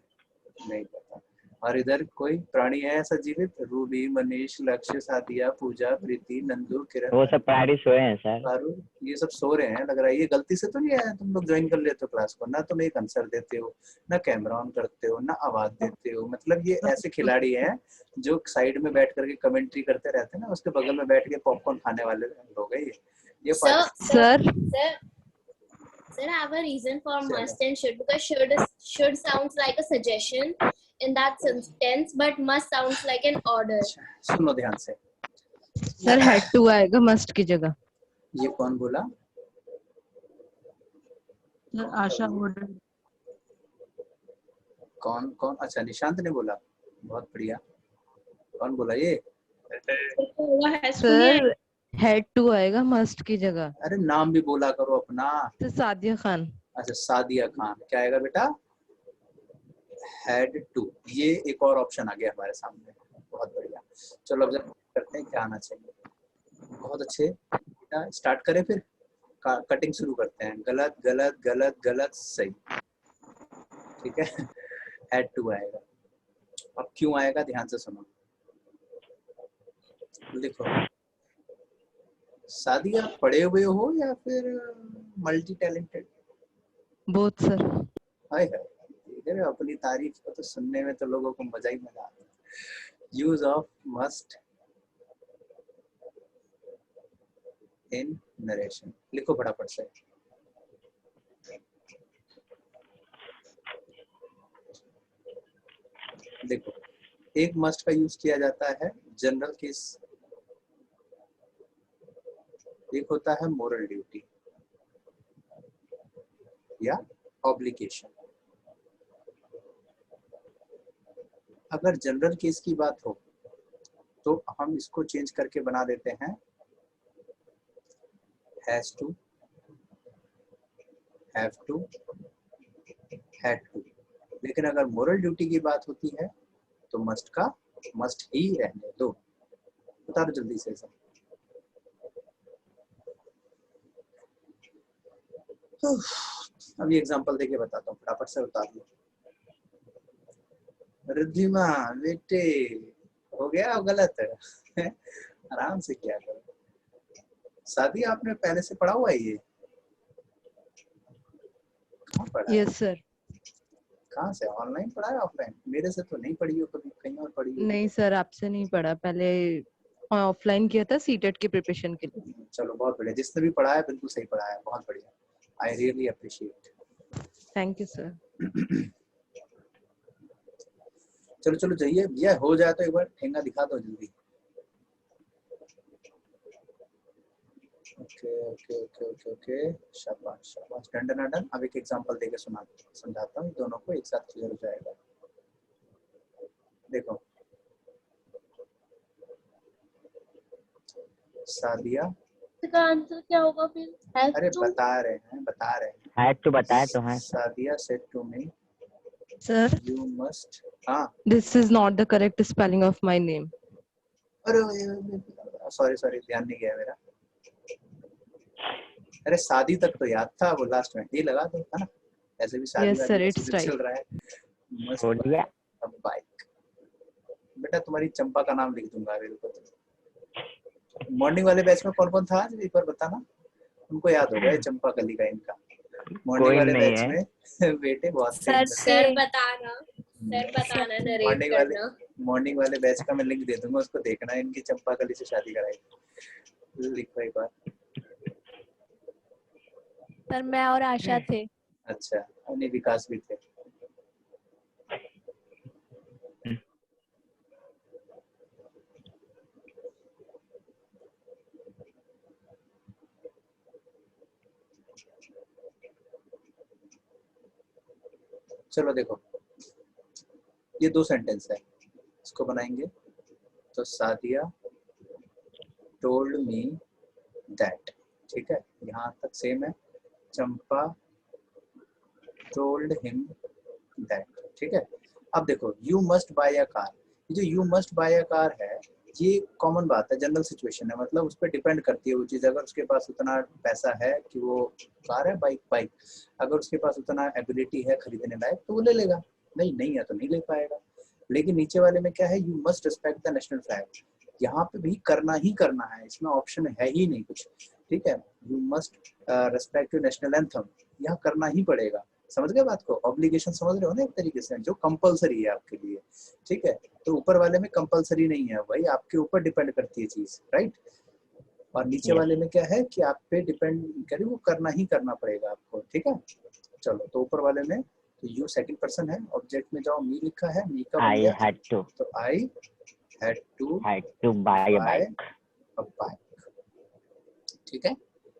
नहीं पता और इधर कोई प्राणी है ऐसा जीवित रूबी मनीष लक्ष्य सादिया पूजा प्रीति नंदू किरण वो सब प्रायोरिटी सोए हैं सर. अरुण ये सब सो रहे हैं लग रहा है ये गलती से तो नहीं आया तुम लोग ज्वाइन कर लेते हो क्लास को ना तुम एक आंसर देते हो ना कैमरा ऑन करते हो ना आवाज देते हो मतलब ये ऐसे खिलाड़ी हैं जो साइड में बैठ करके कमेंट्री करते रहते हैं ना उसके बगल में बैठ के पॉपकॉर्न खाने वाले लोग हैं ये Sir, I have a reason for must and should because should sounds like a suggestion in that sentence, but must sounds like an order. सुनो ध्यान से सर हैड टू आएगा मस्ट की जगह. ये कौन बोला आशा ordered. कौन अच्छा निशांत ने बोला बहुत बढ़िया कौन बोला ये सर हैड टू आएगा मस्ट की जगह. अरे नाम भी बोला करो अपना सर सादिया खान. अच्छा सादिया खान क्या आएगा बेटा हैड टू ये एक और ऑप्शन आ गया हमारे सामने बहुत बढ़िया चलो अब जब करते हैं क्या आना चाहिए बहुत अच्छे बेटा स्टार्ट करें फिर कटिंग शुरू करते हैं गलत गलत गलत गलत सही ठीक है हैड टू आएगा अब क्यों आएगा ध्यान से सुनो लिखो सादिया पढ़े हुए हो या फिर मल्टी टैलेंटेड बोथ सर. हाय हाय ठीक है अपनी तारीफ को तो सुनने में तो लोगों को मजा ही मजा आता है use of must in narration लिखो फटाफट से देखो एक मस्ट का यूज किया जाता है जनरल केस एक होता है मोरल ड्यूटी या ऑब्लिगेशन अगर जनरल केस की बात हो तो हम इसको चेंज करके बना देते हैं has to have to had to लेकिन अगर मोरल ड्यूटी की बात होती है तो मस्ट का मस्ट ही रहने दो बता दो जल्दी से सब अभी एग्जांपल देके बताता हूँ फटाफट से बता दो रिद्धिमा बेटे हो गया गलत है आराम से क्या करो शादी आपने पहले से पढ़ा हुआ है ये कहाँ पढ़ा यस सर. कहाँ से ऑनलाइन पढ़ा है ऑफलाइन मेरे से तो नहीं पढ़ी हो कभी कहीं और पढ़ी हो नहीं सर आपसे नहीं पढ़ा. पहले ऑफलाइन किया था सीटेट की प्रिपरेशन के लिए. चलो बहुत बढ़िया जिसने भी पढ़ा है बिल्कुल सही पढ़ा है बहुत बढ़िया I really appreciate thank you sir. चलो चलो जाइए भैया हो जाए तो एक बार ठेंगा दिखा दो जल्दी okay okay okay okay okay शाबाश शाबाश डन डन डन अब एक एग्जांपल देके समझाता हूँ दोनों को एक साथ क्लियर हो जाएगा देखो सादिया इसका आंसर क्या होगा फिर अरे बता रहे हैं हैड टू बताया तो है. Sadia said to me sir you must हाँ this is not the correct spelling of my name. अरे सॉरी ध्यान नहीं गया मेरा अरे शादी तक तो याद था वो लास्ट में ये लगा दो है ना ऐसे भी शादी Yes, sir, वादी it's सीजन right. चल रहा है। मस्ट हो गया। बाय अ बाइक। बेटा तुम्हारी चंपा का नाम लिख दूंगा मेरे को। मॉर्निंग वाले बैच में कौन कौन था आज एक बार बताना, उनको याद होगा ये चंपा कली का इनका। मॉर्निंग कोई वाले नहीं बैच है। में बेटे बहुत थे सर इनमें। सर बताना, सर बताना, नरेट मॉर्निंग वाले करना। मॉर्निंग वाले बैच का मैं लिंक दे दूंगा, उसको देखना, इनकी चंपा कली से शादी कराई। लिखो एक बार। सर मैं और आशा थे। अच्छा, और विकास भी थे। चलो देखो, ये 2 सेंटेंस है, इसको बनाएंगे। तो सादिया टोल्ड मी दैट, ठीक है, यहाँ तक सेम है। चंपा टोल्ड हिम दैट, ठीक है। अब देखो, you must buy a car, ये जो you must buy a car है, ये कॉमन बात है, जनरल सिचुएशन है, मतलब उस पर डिपेंड करती है वो चीज़। अगर उसके पास उतना पैसा है कि वो कार है, बाइक, अगर उसके पास उतना एबिलिटी है खरीदने लायक तो वो ले लेगा, नहीं है तो नहीं ले पाएगा। लेकिन नीचे वाले में क्या है, you must respect the national flag, यहाँ पे भी करना ही करना है, इसमें ऑप्शन है ही नहीं कुछ, ठीक है। You must respect your national anthem, यहाँ करना ही पड़ेगा। समझ गए बात को, ऑब्लिगेशन समझ रहे हो ना, एक तरीके से जो कंपलसरी है आपके लिए, ठीक है। तो ऊपर वाले में कंपलसरी नहीं है भाई, आपके ऊपर डिपेंड करती है चीज, राइट। और नीचे Yes. वाले में क्या है कि आप पे डिपेंड करे, वो करना ही करना पड़ेगा आपको, ठीक है। चलो, तो ऊपर वाले में तो यू सेकंड पर्सन है, ऑब्जेक्ट में जाओ, मी लिखा है, मी का I बन गया, had to तो I had to buy a buy bike. A bike, ठीक है।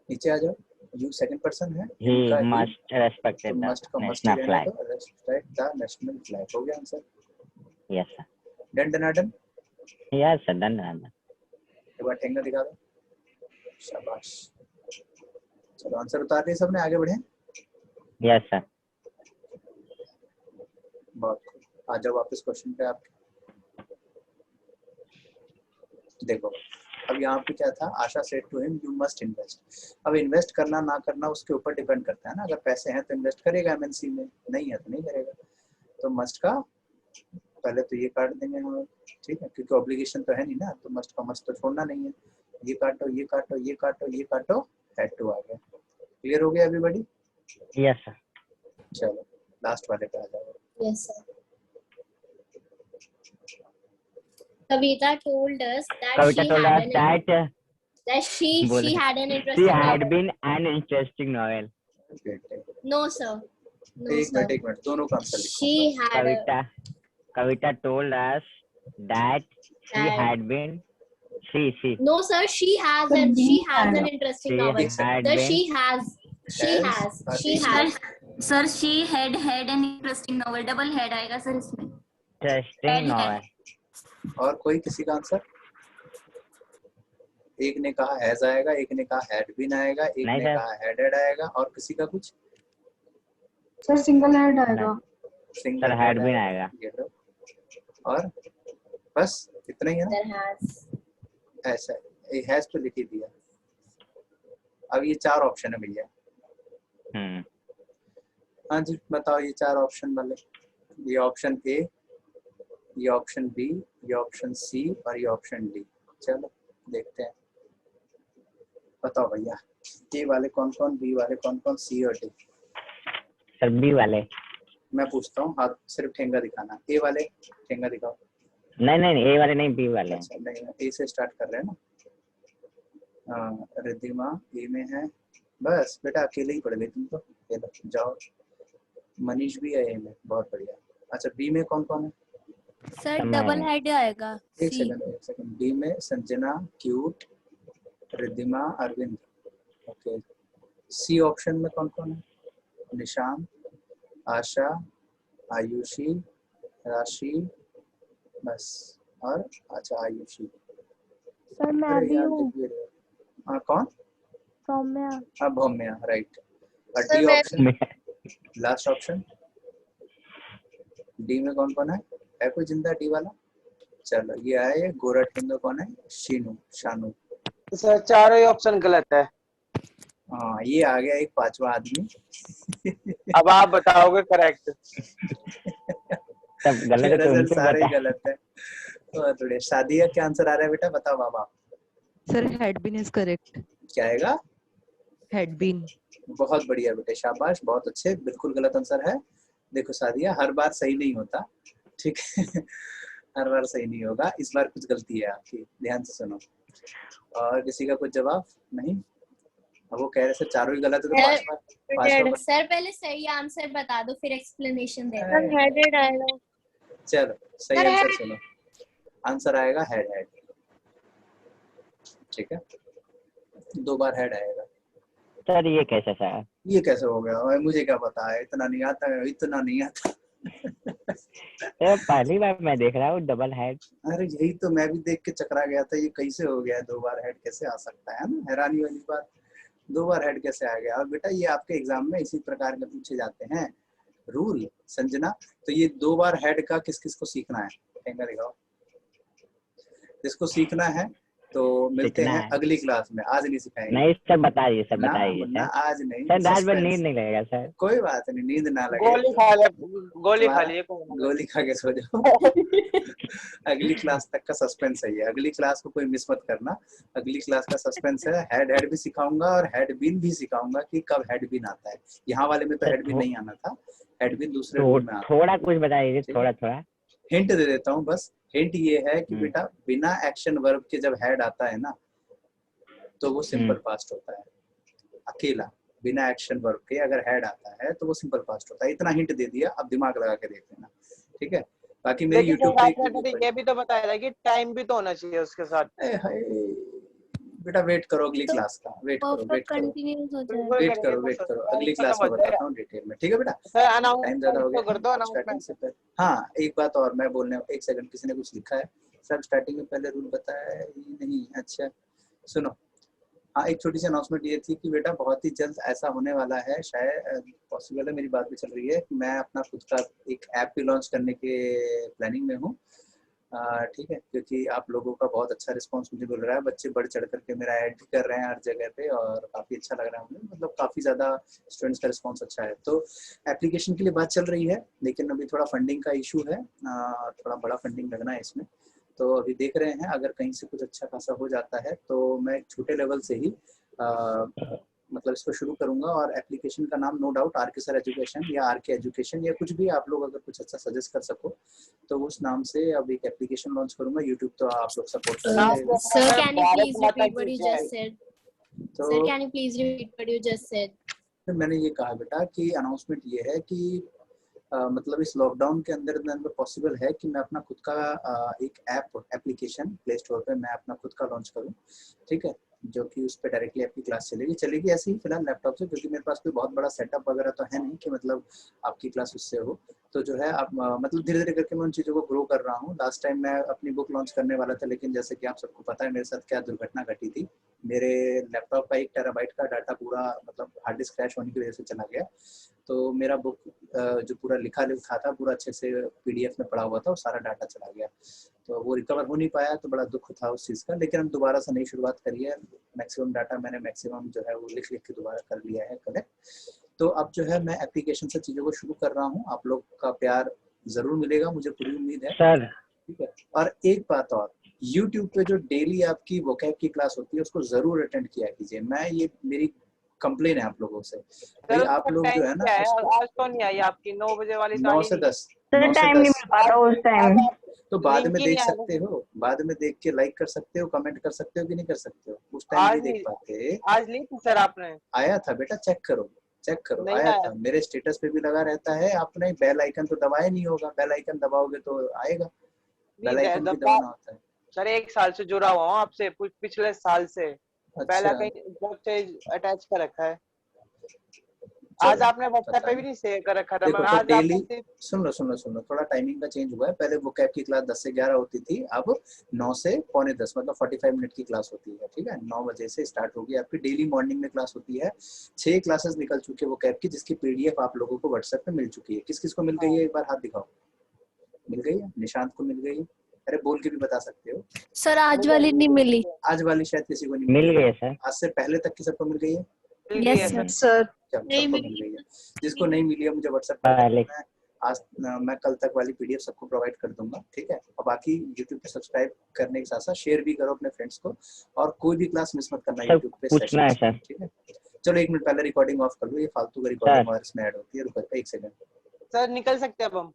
नीचे आ जाओ, यू सेकंड पर्सन है, He उनका ही, must respect तो the मस्ट का मस्ट ही national रहने flag. दो, रेस्पेक्ट द नेशनल फ्लैग, हो गया answer. Yes, sir. Done done. Yes, sir. Done. एक बार ठेंगा दिखा दो, शाबाश। चलो आंसर उतार दिए सबने, आगे बढ़े। Yes, sir. बहुत आ जाओ वापस क्वेश्चन पे। आप देखो, अब यहाँ पे क्या था, Asha said to him you must invest. अब इन्वेस्ट करना ना करना उसके ऊपर डिपेंड करता है ना, अगर पैसे हैं तो इन्वेस्ट करेगा एमएनसी में, नहीं है तो नहीं करेगा। तो मस्ट का पहले तो ये काट देंगे हम, ठीक है, क्योंकि ऑब्लिगेशन तो है नहीं ना, तो मस्ट का मस्ट तो छोड़ना नहीं है। ये काटो, ये काटो, ये काटो, ये काटो, हैड टू आ गया। क्लियर हो गया एवरीबॉडी? Yes, sir. चलो लास्ट वाले पे आ जाओ। Yes, sir. Kavita told us that Kavita she told had us an that she बोले, had an she interesting had novel. been an interesting novel. No, sir. No, एक sir. Minute दोनों का answer लिखो। She had a Kavita told us that she And- had been she no, sir. She has an interesting she novel. had The been she has sir she had an interesting novel, double head आएगा sir इसमें। interesting Had novel. और कोई किसी का answer? एक ने कहा has आएगा, एक ने कहा हैड बीन आएगा, एक नहीं ने सर। कहा हैडेड आएगा, और किसी का कुछ? सर सिंगल हेड आएगा। सिंगल सर हैड बीन आएगा। ये लो। और बस इतना ही है ना, there has. ऐसा हैज तो लिख ही दिया। अब ये 4 ऑप्शन है भैया। हाँ जी बताओ, ये 4 ऑप्शन वाले, ये ऑप्शन ए, ये ऑप्शन बी, ये ऑप्शन सी और ये ऑप्शन डी। चलो देखते हैं, बताओ भैया, ए वाले कौन कौन, बी वाले कौन कौन, सी और डी। सर बी वाले। मैं पूछता हूँ, हाथ सिर्फ ठेंगा दिखाना। ए वाले ठेंगा दिखाओ। नहीं ए वाले नहीं, बी वाले। अच्छा नहीं, ए से स्टार्ट कर रहे हैं ना। रिद्धिमा ए में है, बस बेटा अकेले ही पढ़ गई तुम तो, ये लो जाओ। मनीष भी है ए में, बहुत बढ़िया। अच्छा बी में कौन कौन है? सर डबल हेड आएगा। एक सेकंड। डी में Sanjana, cute, Riddhima, Arvind. Okay. C option में कौन कौन है? निशान, आशा, आयुषी, राशि, बस। और अच्छा आयुषी। सर मैं भी हूँ। हाँ कौन? सौम्या। हाँ भौम्या, राइट। और सर, डी मैं ऑप्शन, लास्ट ऑप्शन। डी में कौन कौन है कोई जिंदा डी वाला? चलो ये आए, गोरा ठेंगा कौन है? शीनू, शानू। सर चारों ही ऑप्शन गलत है। हाँ, ये आ गया एक पांचवा आदमी। अब आप बताओगे करेक्ट। सब गलत है तो दरअसल उनसे सारे ही बताए। गलत है। तो थोड़े शादिया क्या आंसर आ रहा है बेटा, बताओ बाबा। Sir had been is correct. क्या आएगा? Had been. बहुत बढ़िया बेटे, शाबाश, बहुत अच्छे। बिल्कुल गलत आंसर है। देखो सादिया, हर बार सही नहीं होता, ठीक है। हर बार सही नहीं होगा, इस बार कुछ गलती है आपकी, ध्यान से सुनो। और किसी का कुछ जवाब नहीं? अब वो कह रहे सर चारों ही गलत है तो पांचवा सर पहले सही आंसर बता दो फिर एक्सप्लेनेशन दे सर, दो। हेडेड आएगा। चलो सही आंसर सुनो, आंसर आएगा हेड हेड, ठीक है, 2 बार हेड आएगा। सर ये कैसे सर? ये कैसे हो गया? और मुझे क्या पता है, इतना नहीं आता है, इतना नहीं आता। सर पहली बार मैं देख रहा हूँ डबल हेड। अरे यही तो मैं भी देख के चकरा गया था, ये कैसे हो गया, 2 बार हेड कैसे आ सकता है ना, हैरानी वाली बात। 2 बार हेड कैसे आ गया? और बेटा ये आपके एग्जाम में इसी प्रकार के पूछे जाते हैं रूल, संजना। तो ये 2 बार हेड का किस किस को सीखना है, फिंगर दिखाओ। जिसको सीखना है तो मिलते सीखना हैं है। अगली क्लास में, आज नहीं सिखाएंगे। नहीं सर बताइए, सर ना बताइए मुन्ना, सर। आज नहीं, सर रात भर suspense। नींद नहीं लगेगा सर। कोई बात नहीं, नींद ना लगे गोली खा ले, गोली खा लिए। गोली खा के सो जाओ। अगली क्लास तक का सस्पेंस है ये, अगली क्लास को कोई मिस मत करना। अगली क्लास का सस्पेंस है, हेड हेड भी सिखाऊंगा और हेड बीन भी सिखाऊंगा कि कब हेड बीन आता है। यहाँ वाले में तो हेड बीन नहीं आना था, हेड बीन दूसरे रूल में आता है। थोड़ा कुछ बताइए, थोड़ा थोड़ा हिंट दे देता हूँ बस। हिंट ये है कि बेटा बिना एक्शन वर्ब के जब हेड आता है ना तो वो सिंपल पास्ट होता है, अकेला बिना एक्शन वर्ब के अगर हेड आता है तो वो सिंपल पास्ट होता है। इतना हिंट दे दिया, अब दिमाग लगा के देख लेना, ठीक है। बाकी मेरी यूट्यूब पे ये भी तो बताया था कि टाइम भी तो होना चाहिए उसके साथ। बेटा वेट करो अगली क्लास का, वेट करो वेट करो वेट करो अगली क्लास में बताता हूँ डिटेल में, ठीक है बेटा। टाइम ज्यादा हो गया स्टार्टिंग से पहले। हाँ एक बात और मैं बोलने, एक सेकंड, किसी ने कुछ लिखा है सर स्टार्टिंग में पहले रूल बताया ही नहीं। अच्छा सुनो, हाँ एक छोटी सी अनाउंसमेंट ये थी कि बेटा बहुत ही जल्द ऐसा होने वाला है, शायद पॉसिबल है, मेरी बात भी चल रही है, मैं अपना खुद का एक ऐप भी लॉन्च करने के प्लानिंग में हूँ, ठीक है, क्योंकि आप लोगों का बहुत अच्छा रिस्पांस मुझे मिल रहा है। बच्चे बढ़ चढ़ करके मेरा ऐड भी कर रहे हैं हर जगह पे और काफ़ी अच्छा लग रहा है मुझे, मतलब काफ़ी ज़्यादा स्टूडेंट्स का रिस्पांस अच्छा है। तो एप्लीकेशन के लिए बात चल रही है, लेकिन अभी थोड़ा फंडिंग का इशू है, थोड़ा बड़ा फंडिंग लगना है इसमें, तो अभी देख रहे हैं। अगर कहीं से कुछ अच्छा खासा हो जाता है तो मैं एक छोटे लेवल से ही मतलब इसको शुरू करूंगा, और एप्लीकेशन का नाम नो डाउट आर के सर एजुकेशन या आर के एजुकेशन या कुछ भी, आप लोग अगर कुछ अच्छा सजेस्ट कर सको तो उस नाम से अब एक एप्लीकेशन लॉन्च करूंगा। यूट्यूब तो आप लोग सपोर्ट करेंगे। Sir, can you please repeat what you just said? Sir, can you please repeat what you just said? मैंने ये कहा बेटा कि अनाउंसमेंट ये है कि मतलब इस लॉकडाउन के अंदर पॉसिबल है कि मैं अपना खुद का एक एप्लीकेशन प्ले स्टोर पे मैं अपना खुद का लॉन्च करूं, ठीक है, जो कि उस पर डायरेक्टली आपकी क्लास चलेगी ऐसे ही फिलहाल लैपटॉप से, क्योंकि मेरे पास कोई बहुत बड़ा सेटअप वगैरह तो है नहीं कि मतलब आपकी क्लास उससे हो। तो जो है आप मतलब धीरे धीरे करके मैं उन चीज़ों को ग्रो कर रहा हूँ। लास्ट टाइम मैं अपनी बुक लॉन्च करने वाला था, लेकिन जैसे कि आप सबको पता है मेरे साथ क्या दुर्घटना घटी थी। मेरे लैपटॉप का 1 टेराबाइट का डाटा पूरा मतलब हार्ड डिस्क क्रैश होने की वजह से चला गया, तो मेरा बुक जो पूरा लिखा था पूरा अच्छे से PDF में पड़ा हुआ था, वो सारा डाटा चला गया, तो वो रिकवर हो नहीं पाया, तो बड़ा दुख था उस चीज़ का। लेकिन हम दोबारा से नई शुरुआत करी है, मैक्सिमम डाटा मैंने मैक्सिमम जो है वो लिख के दोबारा कर लिया है कलेक्ट। तो अब जो है मैं एप्लीकेशन से चीज़ों को शुरू कर रहा हूँ, आप लोग का प्यार जरूर मिलेगा, मुझे पूरी उम्मीद है सर। ठीक है। और एक बात और, YouTube पे जो डेली आपकी वोकैब की क्लास होती है उसको जरूर अटेंड किया कीजिए। मैं ये मेरी कंप्लेन है आप लोगों से, भाई आप लोग जो है ना आज तो नहीं आई आपकी 9 बजे वाली, 9 से 10 टाइम नहीं मिल पा रहा उस टाइम, तो बाद में देख सकते हो, बाद में देख के लाइक कर सकते हो, कमेंट कर सकते हो कि नहीं कर सकते हो, उस टाइम नहीं देख पाते। आज ली थी सर आपने? आया था बेटा, चेक करो आया था, मेरे स्टेटस पे भी लगा रहता है। आपने बेल आइकन तो दबाया नहीं होगा, बेल आइकन दबाओगे तो आएगा, बेल आइकन भी दबाना होता है। सर 1 साल से जुड़ा हुआ हूँ आपसे, पिछले साल से बेल आइकन जब से अटैच कर रखा है। आज आपने व्हाट्सएप पे भी नहीं शेयर कर रखा था। देखो तो डेली सुन लो थोड़ा टाइमिंग का चेंज हुआ है। पहले वोकैब की क्लास 10 से 11 होती थी, अब 9 से पौने 10 मतलब 45 मिनट की क्लास होती है, ठीक है। 9 बजे से स्टार्ट होगी आपकी डेली मॉर्निंग में क्लास होती है। 6 क्लासेस निकल चुकी है वोकैब की, जिसकी PDF आप लोगों को व्हाट्सएप पे मिल चुकी है। किस किस को मिल गई है, एक बार हाथ दिखाओ। मिल गई है, निशांत को मिल गई है, अरे बोल के भी बता सकते हो। सर आज वाली नहीं मिली, आज वाली शायद किसी को नहीं मिल गई है सर। आज से पहले तक की सबको मिल गई है। मिल गई है Yes, सर? सर सबको नहीं मिल मिली। गई है। जिसको नहीं मिली है मुझे व्हाट्सएप पर पहले मैं कल तक वाली पीडीएफ सबको प्रोवाइड कर दूंगा, ठीक है। और बाकी यूट्यूब पे सब्सक्राइब करने के साथ साथ शेयर भी करो अपने फ्रेंड्स को, और कोई भी क्लास मिस मत करना सर यूट्यूब पे पूछना है सेशंस, सर। ठीक है। चलो 1 मिनट पहले रिकॉर्डिंग ऑफ कर लो, ये फालतू की रिकॉर्डिंग और इसमें ऐड होती है, रुको 1 सेकंड। सर निकल सकते हैं अब हम?